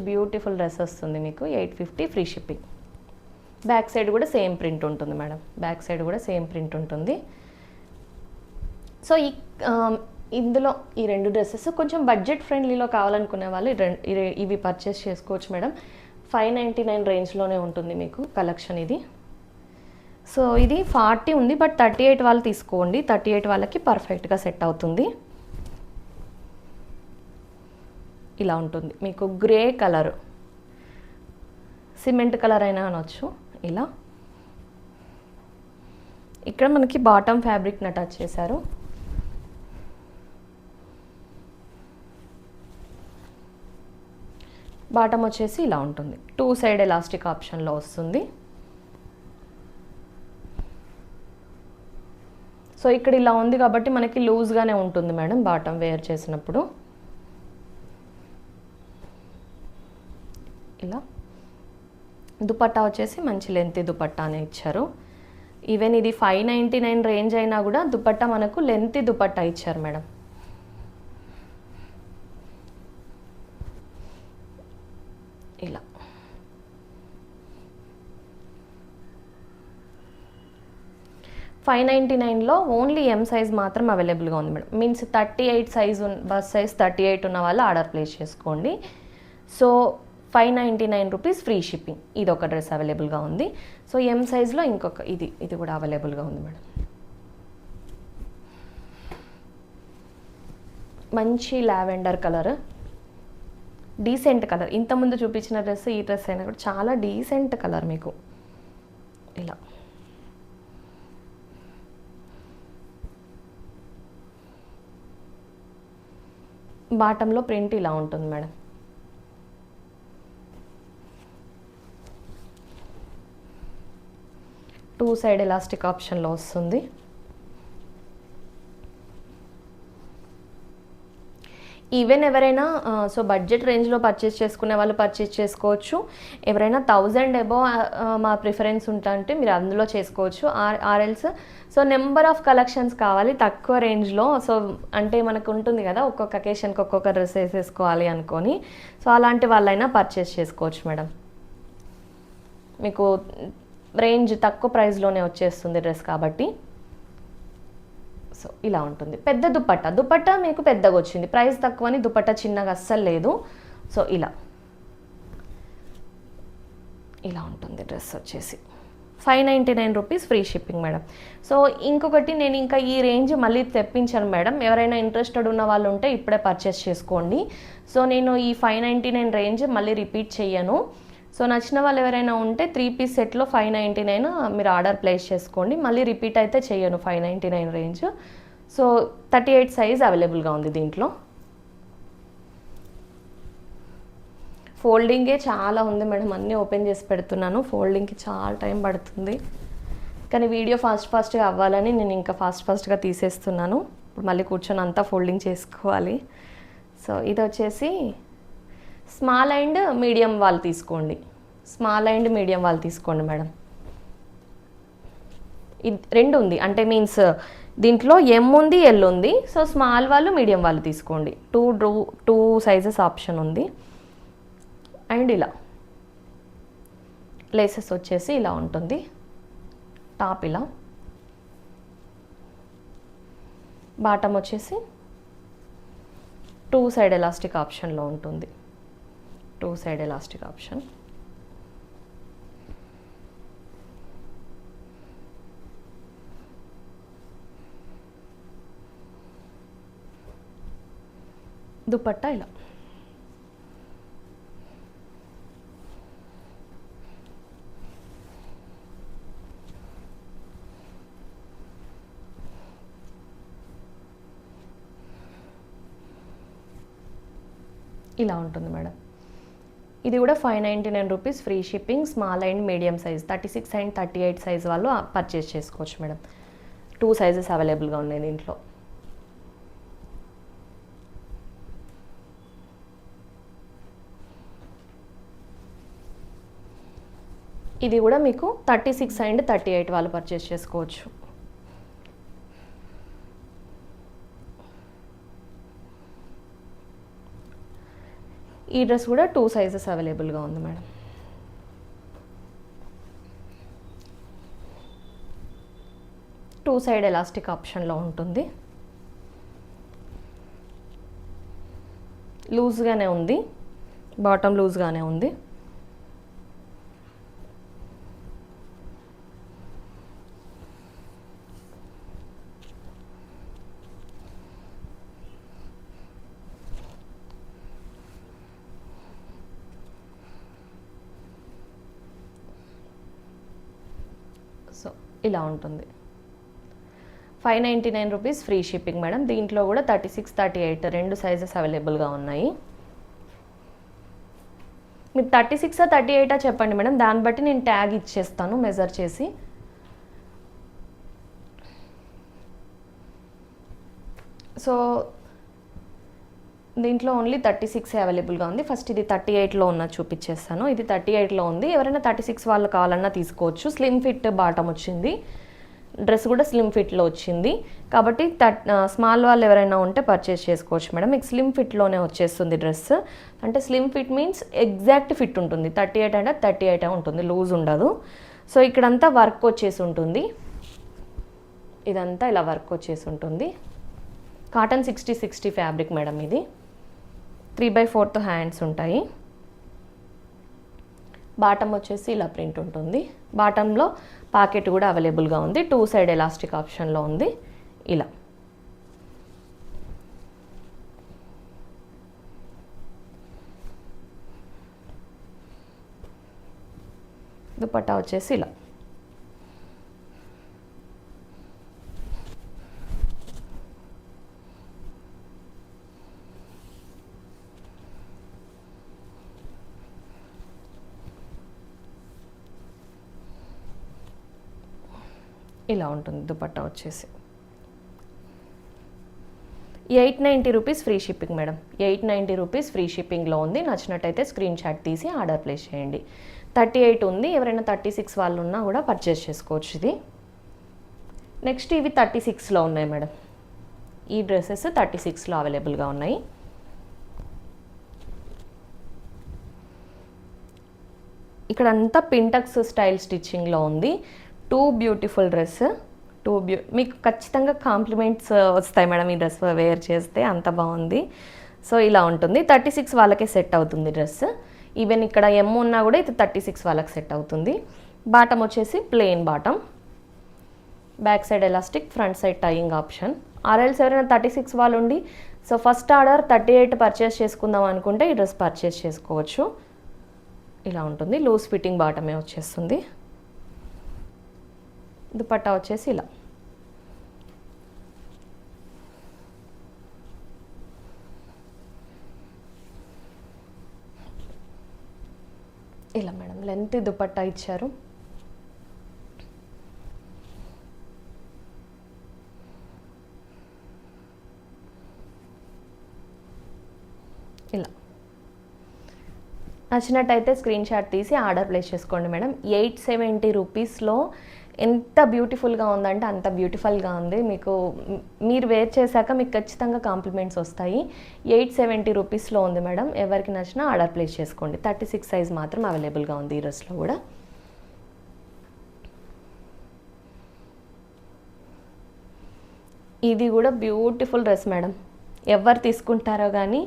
Speaker 1: బ్యూటిఫుల్ డ్రెస్ వస్తుంది మీకు. 850 ఫ్రీ షిప్పింగ్. బ్యాక్ సైడ్ కూడా సేమ్ ప్రింట్ ఉంటుంది మేడం. బ్యాక్ సైడ్ కూడా సేమ్ ప్రింట్ ఉంటుంది. సో ఇందులో ఈ 2 డ్రెస్సెస్ కొంచెం బడ్జెట్ ఫ్రెండ్లీలో కావాలనుకునే వాళ్ళు ఇవి పర్చేస్ చేసుకోవచ్చు మేడం. 599 రేంజ్లోనే ఉంటుంది మీకు కలెక్షన్ ఇది. సో ఇది 40 ఉంది, బట్ 38 వాళ్ళు తీసుకోండి. 38 వాళ్ళకి పర్ఫెక్ట్గా సెట్ అవుతుంది. ఇలా ఉంటుంది మీకు. గ్రే కలర్, సిమెంట్ కలర్ అయినా అనొచ్చు. ఇలా ఇక్కడ మనకి బాటమ్ ఫ్యాబ్రిక్ని అటాచ్ చేశారు. బాటమ్ వచ్చేసి ఇలా ఉంటుంది. 2 సైడ్ ఎలాస్టిక్ ఆప్షన్లో వస్తుంది. సో ఇక్కడ ఇలా ఉంది కాబట్టి మనకి లూజ్గానే ఉంటుంది మేడం బాటమ్ వేర్ చేసినప్పుడు. ఇలా దుపట్టా వచ్చేసి మంచి లెంత్ దుపట్టానే ఇచ్చారు. ఈవెన్ ఇది 599 రేంజ్ అయినా కూడా దుపట్టా మనకు లెంత్ దుపట్టా ఇచ్చారు మేడం. ఇలా 599లో ఓన్లీ ఎం సైజ్ మాత్రం అవైలబుల్గా ఉంది madam. Means 38 size bus size 38 ఉన్న వాళ్ళు ఆర్డర్ ప్లేస్ చేసుకోండి. So 599 rupees free shipping. ఇది ఒక డ్రెస్ అవైలబుల్గా ఉంది. సో ఎం సైజ్లో ఇంకొక ఇది కూడా అవైలబుల్గా ఉంది మేడం. మంచి లావెండర్ కలర్, డీసెంట్ కలర్. ఇంతకుముందు చూపించిన డ్రెస్ ఈ డ్రెస్ అయినా కూడా చాలా డీసెంట్ కలర్ మీకు. ఇలా బాటంలో ప్రింట్ ఇలా ఉంటుంది మేడం. టూ సైడ్ ఎలాస్టిక్ ఆప్షన్లో వస్తుంది. ఈవెన్ ఎవరైనా సో బడ్జెట్ రేంజ్లో పర్చేస్ చేసుకునే వాళ్ళు పర్చేస్ చేసుకోవచ్చు. ఎవరైనా 1000 అబోవ్ మా ప్రిఫరెన్స్ ఉంటే మీరు అందులో చేసుకోవచ్చు. ఆర్ఎల్స్ సో నెంబర్ ఆఫ్ కలెక్షన్స్ కావాలి తక్కువ రేంజ్లో. సో అంటే మనకు ఉంటుంది కదా ఒక్కొక్క అకేషన్కి ఒక్కొక్క డ్రెస్ వేసేసుకోవాలి అనుకొని, సో అలాంటి వాళ్ళైనా పర్చేస్ చేసుకోవచ్చు మేడం. మీకు రేంజ్ తక్కువ ప్రైస్లోనే వచ్చేస్తుంది డ్రెస్ కాబట్టి. సో ఇలా ఉంటుంది. పెద్ద దుపట్టా మీకు పెద్దగా వచ్చింది, ప్రైస్ తక్కువని దుపట్టా చిన్నగా అస్సలు లేదు. సో ఇలా ఉంటుంది డ్రెస్ వచ్చేసి 599 rupees free shipping madam. So ఇంకొకటి నేను ఇంకా ఈ రేంజ్ మళ్ళీ తెప్పించాను మేడం. ఎవరైనా ఇంట్రెస్టెడ్ ఉన్న వాళ్ళు ఉంటే ఇప్పుడే పర్చేస్ చేసుకోండి. సో నేను ఈ 599 రేంజ్ మళ్ళీ రిపీట్ చెయ్యను. సో నచ్చిన వాళ్ళు ఎవరైనా ఉంటే 3 పీస్ సెట్లో 599 మీరు ఆర్డర్ ప్లేస్ చేసుకోండి. మళ్ళీ రిపీట్ అయితే చెయ్యను 599 రేంజ్. సో 38 సైజ్ అవైలబుల్గా ఉంది దీంట్లో. ఫోల్డింగే చాలా ఉంది మేడం, అన్నీ ఓపెన్ చేసి పెడుతున్నాను. ఫోల్డింగ్కి చాలా టైం పడుతుంది, కానీ వీడియో ఫాస్ట్గా అవ్వాలని నేను ఇంకా ఫాస్ట్గా తీసేస్తున్నాను. ఇప్పుడు మళ్ళీ కూర్చొని అంతా ఫోల్డింగ్ చేసుకోవాలి. సో ఇది వచ్చేసి స్మాల్ అండ్ మీడియం వాళ్ళు తీసుకోండి. స్మాల్ అండ్ మీడియం వాళ్ళు తీసుకోండి మేడం. ఇది 2 ఉంది, అంటే మీన్స్ దీంట్లో ఎం ఉంది, ఎల్ ఉంది. సో స్మాల్ వాళ్ళు మీడియం వాళ్ళు తీసుకోండి. 2 సైజెస్ ఆప్షన్ ఉంది. అండ్ ఇలా లేసెస్ వచ్చేసి ఇలా ఉంటుంది. టాప్ ఇలా, బాటమ్ వచ్చేసి 2 సైడ్ ఎలాస్టిక్ ఆప్షన్లో ఉంటుంది. 2 సైడ్ ఎలాస్టిక్ ఆప్షన్. దుపట్టా ఇలా. ఇలా ఉంటుంది మేడం. ఇది కూడా 599 rupees free shipping. Small and medium size 36 and 38 size వాళ్ళు పర్చేస్ చేసుకోవచ్చు మేడం. 2 సైజెస్ అవైలబుల్గా ఉన్నాయి దీంట్లో. ఇది కూడా మీకు 36 అండ్ 38 వాళ్ళు పర్చేస్ చేసుకోవచ్చు. ఈ డ్రెస్ కూడా 2 సైజెస్ అవైలబుల్గా ఉంది మేడం. టూ సైడ్ ఎలాస్టిక్ ఆప్షన్లో ఉంటుంది. లూజ్గానే ఉంది, బాటమ్ లూజ్గానే ఉంది. సో ఇలా ఉంటుంది. 599 రూపీస్ ఫ్రీ షిప్పింగ్ మేడం. దీంట్లో కూడా 36, 38 2 సైజెస్ అవైలబుల్గా ఉన్నాయి. మీరు 36 38 చెప్పండి మేడం, దాన్ని బట్టి నేను ట్యాగ్ ఇచ్చేస్తాను మెజర్ చేసి. సో దీంట్లో ఓన్లీ 36 అవైలబుల్గా ఉంది. ఫస్ట్ ఇది 38లో ఉన్నది చూపించేస్తాను. ఇది 38లో ఉంది. ఎవరైనా 36 వాళ్ళు కావాలన్నా తీసుకోవచ్చు. స్లిమ్ ఫిట్ బాటమ్ వచ్చింది, డ్రెస్ కూడా స్లిమ్ ఫిట్లో వచ్చింది కాబట్టి స్మాల్ వాళ్ళు ఎవరైనా ఉంటే పర్చేస్ చేసుకోవచ్చు మేడం. మీకు స్లిమ్ ఫిట్లోనే వచ్చేస్తుంది డ్రెస్. అంటే slim fit means exact fit ఉంటుంది. 38 అంటే 38 ఉంటుంది, లూజ్ ఉండదు. సో ఇక్కడంతా వర్క్ వచ్చేసి ఉంటుంది, ఇదంతా ఇలా వర్క్ వచ్చేసి ఉంటుంది. Cotton 60 fabric madam. ఇది 3/4 హ్యాండ్స్ ఉంటాయి. బాటమ్ వచ్చేసి ఇలా ప్రింట్ ఉంటుంది. బాటంలో పాకెట్ కూడా అవైలబుల్గా ఉంది. 2 సైడ్ ఎలాస్టిక్ ఆప్షన్లో ఉంది. ఇలా దుపట్టా వచ్చేసి ఇలా. ఇలా ఉంటుంది దుపట్టా వచ్చేసి. 890 rupees free shipping madam. 890 rupees free షిప్పింగ్లో ఉంది. నచ్చినట్టయితే స్క్రీన్ షాట్ తీసి ఆర్డర్ ప్లేస్ చేయండి. 38 ఉంది, ఎవరైనా 36 వాళ్ళు ఉన్నా కూడా పర్చేస్ చేసుకోవచ్చు ఇది. నెక్స్ట్ ఇవి 36లో ఉన్నాయి మేడం. ఈ డ్రెస్సెస్ 36లో అవైలబుల్గా ఉన్నాయి. ఇక్కడ అంతా పింటక్స్ స్టైల్ స్టిచ్చింగ్లో ఉంది. టూ బ్యూటిఫుల్ డ్రెస్, మీకు ఖచ్చితంగా కాంప్లిమెంట్స్ వస్తాయి మేడం ఈ డ్రెస్ వేర్ చేస్తే, అంత బాగుంది. సో ఇలా ఉంటుంది. 36 వాళ్ళకే సెట్ అవుతుంది డ్రెస్. ఈవెన్ ఇక్కడ ఎమ్ ఉన్నా కూడా ఇది 36 వాళ్ళకి సెట్ అవుతుంది. బాటమ్ వచ్చేసి plain bottom, back side elastic, front side tying option. ఆర్ఎల్స్ ఎవరైనా 36 వాళ్ళు ఉండి సో ఫస్ట్ ఆర్డర్ 38 పర్చేస్ చేసుకుందాం అనుకుంటే ఈ డ్రెస్ పర్చేస్ చేసుకోవచ్చు. ఇలా ఉంటుంది. లూజ్ ఫిట్టింగ్ బాటమే వచ్చేస్తుంది. దుపట్టా వచ్చేసి ఇలా. ఇలా మేడం లెంత్ దుపట్టా ఇచ్చారు. ఇలా నచ్చినట్టయితే స్క్రీన్ షాట్ తీసి ఆర్డర్ ప్లేస్ చేసుకోండి మేడం. 870 రూపీస్లో ఎంత బ్యూటిఫుల్గా ఉందంటే అంత బ్యూటిఫుల్గా ఉంది. మీరు వేర్ చేశాక మీకు ఖచ్చితంగా కాంప్లిమెంట్స్ వస్తాయి. 870 రూపీస్లో ఉంది మేడం. ఎవరికి నచ్చినా ఆర్డర్ ప్లేస్ చేసుకోండి. 36 సైజ్ మాత్రం అవైలబుల్గా ఉంది ఈ డ్రెస్లో కూడా. ఇది కూడా బ్యూటిఫుల్ డ్రెస్ మేడం. ఎవరు తీసుకుంటారో కానీ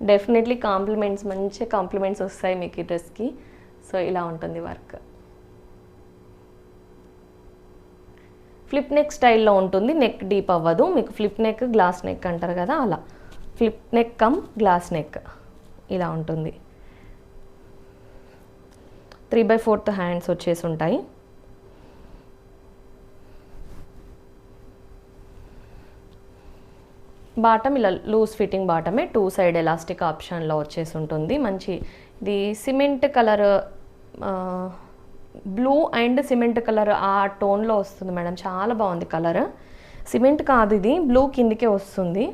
Speaker 1: డెఫినెట్లీ కాంప్లిమెంట్స్, మంచి కాంప్లిమెంట్స్ వస్తాయి మీకు ఈ డ్రెస్కి. సో ఇలా ఉంటుంది వర్క్. ఫ్లిప్ నెక్ స్టైల్లో ఉంటుంది. నెక్ డీప్ అవ్వదు మీకు. ఫ్లిప్ నెక్, గ్లాస్ నెక్ అంటారు కదా, అలా flip neck come glass neck ఇలా ఉంటుంది. 3/4 హ్యాండ్స్ వచ్చేసి ఉంటాయి. బాటమ్ ఇలా లూజ్ ఫిట్టింగ్ బాటమే, 2 సైడ్ ఎలాస్టిక్ ఆప్షన్లో వచ్చేసి ఉంటుంది. మంచి ఇది cement colour, blue and cement colour ఆ టోన్లో వస్తుంది మేడం. చాలా బాగుంది కలర్. సిమెంట్ కాదు ఇది, బ్లూ కిందికే వస్తుంది.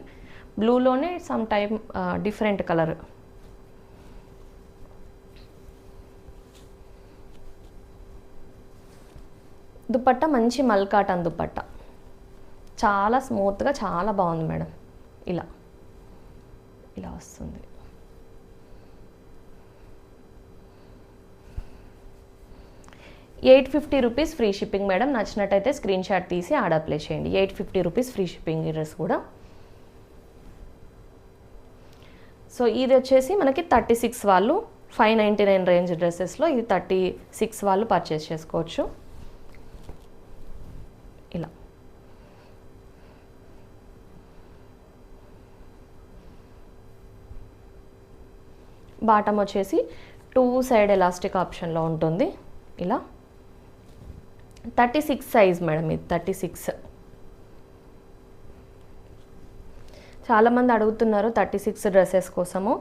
Speaker 1: బ్లూలోనే some time different colour. Dupatta మంచి మల్ కాటన్ దుపట్టా, చాలా స్మూత్గా చాలా బాగుంది మేడం. ఇలా ఇలా వస్తుంది. ₹850 ఫ్రీ షిప్పింగ్ మేడం. నచ్చినట్టయితే స్క్రీన్ షాట్ తీసి ఆర్డర్ ప్లేస్ చేయండి. ₹850 ఫ్రీ షిప్పింగ్ ఈ డ్రెస్ కూడా. సో ఇది వచ్చేసి మనకి 36 వాళ్ళు 599 రేంజ్ డ్రెస్సెస్లో ఇది 36 వాళ్ళు పర్చేస్ చేసుకోవచ్చు. ఇలా బాటమ్ వచ్చేసి 2 సైడ్ ఎలాస్టిక్ ఆప్షన్లో ఉంటుంది. ఇలా 36 సైజ్ మేడం ఇది. 36 చాలామంది అడుగుతున్నారు 36 డ్రెస్సెస్ కోసము.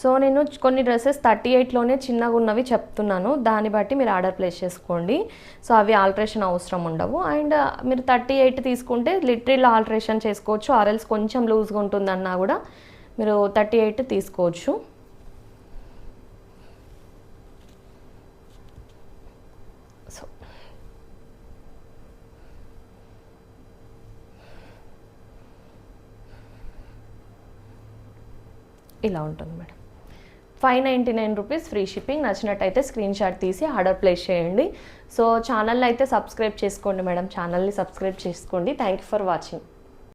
Speaker 1: సో నేను కొన్ని డ్రెస్సెస్ 38లోనే చిన్నగా ఉన్నవి చెప్తున్నాను, దాన్ని బట్టి మీరు ఆర్డర్ ప్లేస్ చేసుకోండి. సో అవి ఆల్ట్రేషన్ అవసరం ఉండవు. అండ్ మీరు 38 తీసుకుంటే లిటరల్ ఆల్ట్రేషన్ చేసుకోవచ్చు, ఆర్ఎల్స్ కొంచెం లూజ్గా ఉంటుందన్నా కూడా మీరు 38 తీసుకోవచ్చు. సో ఇలా ఉంటుంది మేడం. ₹599 free shipping. నచ్చినట్టయితే స్క్రీన్ షాట్ తీసి ఆర్డర్ ప్లేస్ చేయండి. సో ఛానల్ని అయితే సబ్స్క్రైబ్ చేసుకోండి మేడం. ఛానల్ని సబ్స్క్రైబ్ చేసుకోండి. Thank you for watching.